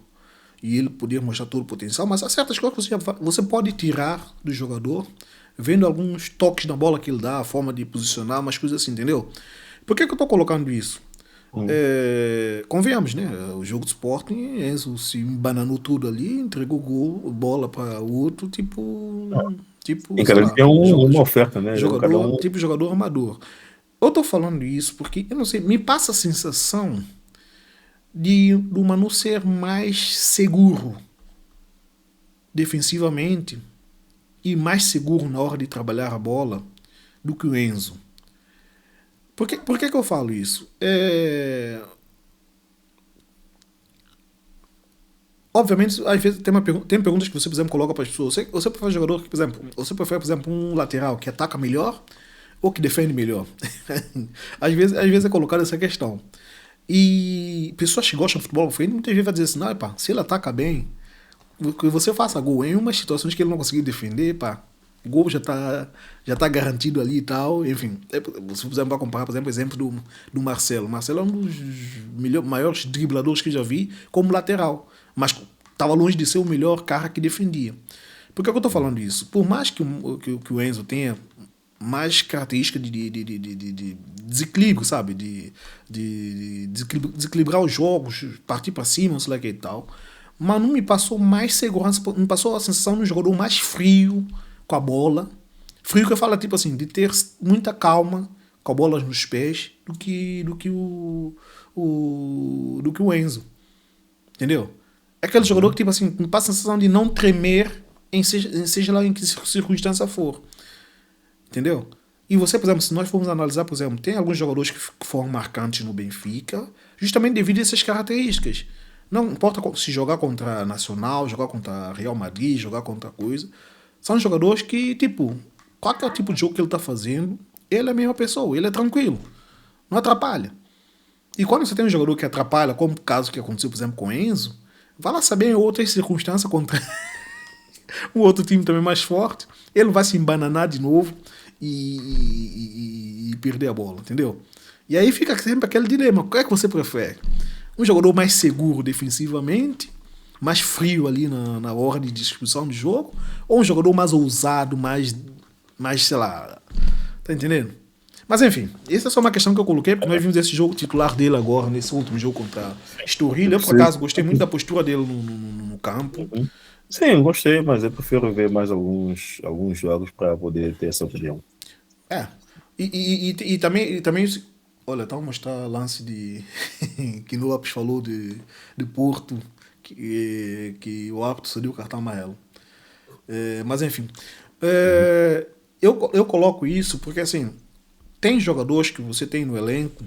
e ele poder mostrar todo o potencial, mas há certas coisas que você pode tirar do jogador vendo alguns toques na bola que ele dá, a forma de posicionar, umas coisas assim, entendeu? Por que eu estou colocando isso? Convenhamos, né? O jogo de Sporting, Enzo se embananou tudo ali, entregou gol, bola para o outro, Em sei cada lá, dia é uma oferta, né? Cada jogador, um. tipo jogador amador. Eu tô falando isso porque, eu não sei, me passa a sensação do Manu ser mais seguro defensivamente e mais seguro na hora de trabalhar a bola do que o Enzo. Por que eu falo isso? Obviamente, às vezes tem perguntas que você, por exemplo, coloca para as pessoas. Você prefere um jogador que, por exemplo, você prefere, por exemplo, um lateral que ataca melhor ou que defende melhor? Às vezes é colocada essa questão. E pessoas que gostam de futebol, muitas vezes vai dizer assim, não, pá, se ele ataca bem, que você faça gol em umas situações que ele não conseguiu defender, pá, o gol já tá garantido ali e tal, enfim. Se você vai comparar, por exemplo, o exemplo do Marcelo. O Marcelo é um dos maiores dribladores que eu já vi como lateral, mas estava longe de ser o melhor cara que defendia. Por que eu estou falando isso? Por mais que o Enzo tenha mais característica de desequilíbrio, sabe? De desequilibrar os jogos, partir para cima, não sei lá que e tal. Mas não me passou mais segurança, me passou a sensação de um jogador mais frio com a bola. Frio que eu falo, tipo assim, de ter muita calma com a bola nos pés do que o Enzo. Entendeu? É aquele jogador que, tipo assim, me passa a sensação de não tremer seja lá em que circunstância for. Entendeu? E você, por exemplo, se nós formos analisar, por exemplo, tem alguns jogadores que foram marcantes no Benfica, justamente devido a essas características. Não importa se jogar contra Nacional, jogar contra Real Madrid, jogar contra coisa. São jogadores que, tipo, qualquer tipo de jogo que ele está fazendo, ele é a mesma pessoa, ele é tranquilo. Não atrapalha. E quando você tem um jogador que atrapalha, como o caso que aconteceu, por exemplo, com o Enzo, vai lá saber em outras circunstâncias contra o outro time também mais forte, ele vai se embananar de novo e perder a bola, entendeu? E aí fica sempre aquele dilema: qual é que você prefere? Um jogador mais seguro defensivamente, mais frio ali na hora de distribuição de jogo, ou um jogador mais ousado, mais sei lá, tá entendendo? Mas enfim, essa é só uma questão que eu coloquei, porque nós vimos esse jogo titular dele agora, nesse último jogo contra Estoril. Eu, por acaso, gostei muito da postura dele no campo. Sim, eu gostei, mas eu prefiro ver mais alguns jogos para poder ter essa opinião. É. E também, olha, tá a mostrar lance de que no Lopes falou de Porto, que o árbitro cedeu o cartão amarelo. Mas enfim, eu coloco isso porque assim, tem jogadores que você tem no elenco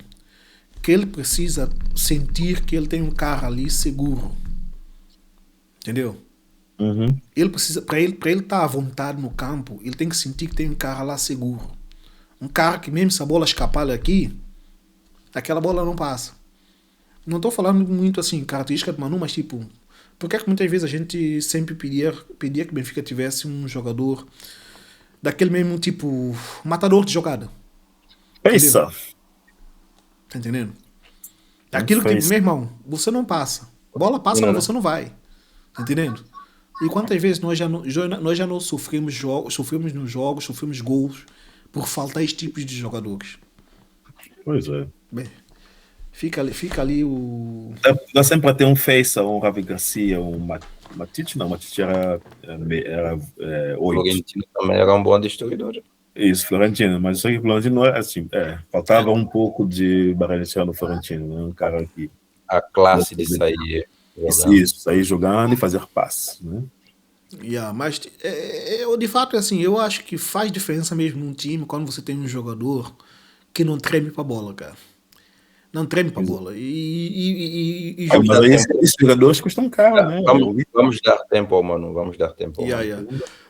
que ele precisa sentir que ele tem um cara ali seguro. Entendeu? Ele precisa, para ele estar à vontade no campo, ele tem que sentir que tem um cara lá seguro. Um cara que mesmo se a bola escapar aqui, aquela bola não passa. Não estou falando muito assim, característica de Manu, mas tipo, porque é que muitas vezes a gente sempre pedia que o Benfica tivesse um jogador daquele mesmo tipo, matador de jogada. Pensa. Entendeu? Tá entendendo? Aquilo que, meu irmão, você não passa. Bola passa, mas você não vai. Tá entendendo? E quantas vezes nós já não sofremos nos jogos, sofremos gols por faltar esse tipo de jogadores. Pois é. Bem, fica ali o... Dá sempre para ter um Feiça, um Ravi Garcia, um Matite, não, Matite era 8. O Florentino também era um bom destruidor. Isso, Florentino, mas só que Florentino não é assim, faltava um pouco de Barrenechea no Florentino, né? Um cara que A classe de sair jogando. isso, sair jogando e fazer passe, né? Mas eu, de fato, é assim, eu acho que faz diferença mesmo num time quando você tem um jogador que não treme pra bola, cara. Não treme pra bola. E Vamos Mas dar aí tempo. esses jogadores custam caro, né? Vamos dar tempo ao Manu, vamos dar tempo ao Manu. yeah.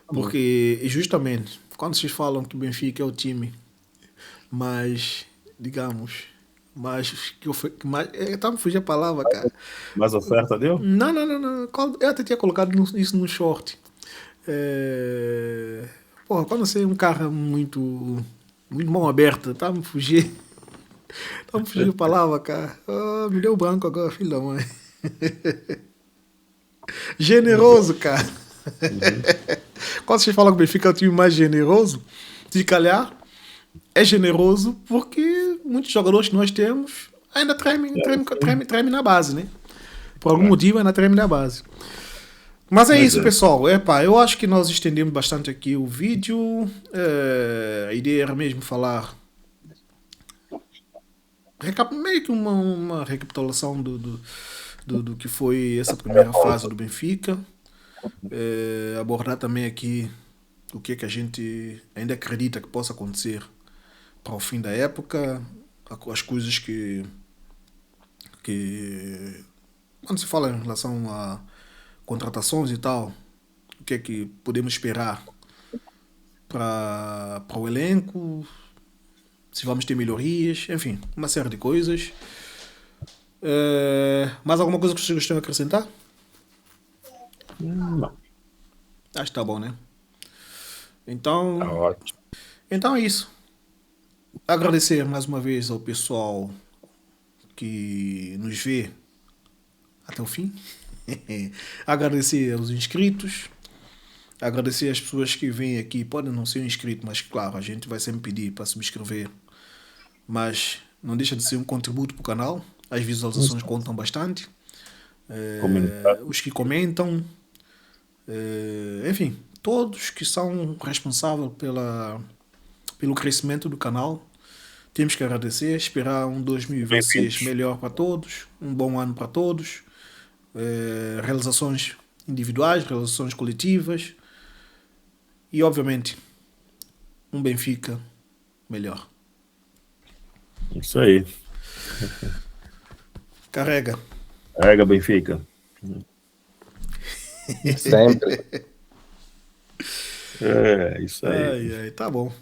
Porque, justamente, quando vocês falam que o Benfica é o time mais, digamos, mais. Que mais tá me fugindo a palavra, cara. Mais oferta deu? Não. Eu até tinha colocado isso no short. Porra, quando você é um cara muito mão aberta, tá me fugindo. Tá me fugindo a palavra, cara. Me deu branco agora, filho da mãe. Generoso, cara. Quando vocês falam que o Benfica é o time mais generoso, de calhar, é generoso porque muitos jogadores que nós temos ainda tremem na base, né? Por algum motivo ainda tremem na base. Mas é isso, pessoal. Eu acho que nós estendemos bastante aqui o vídeo. A ideia era mesmo falar meio que uma recapitulação do que foi essa primeira fase do Benfica. Abordar também aqui o que a gente ainda acredita que possa acontecer para o fim da época, as coisas que quando se fala em relação a contratações e tal, o que é que podemos esperar para o elenco, se vamos ter melhorias, enfim, uma série de coisas. Mais alguma coisa que vocês gostam de acrescentar? Não. Acho que tá bom, né? Então, Tá ótimo. então é isso. Agradecer mais uma vez ao pessoal que nos vê até o fim. Agradecer aos inscritos. Agradecer às pessoas que vêm aqui. Podem não ser inscritos, mas claro, a gente vai sempre pedir para subscrever. Mas não deixa de ser um contributo para o canal. As visualizações contam bastante. Os que comentam. Enfim, todos que são responsáveis pelo crescimento do canal. Temos que agradecer, esperar um 2026 melhor para todos, um bom ano para todos, realizações individuais, realizações coletivas e, obviamente, um Benfica melhor. Isso aí. Carrega. Carrega, Benfica. Sempre. Isso aí. Tá bom.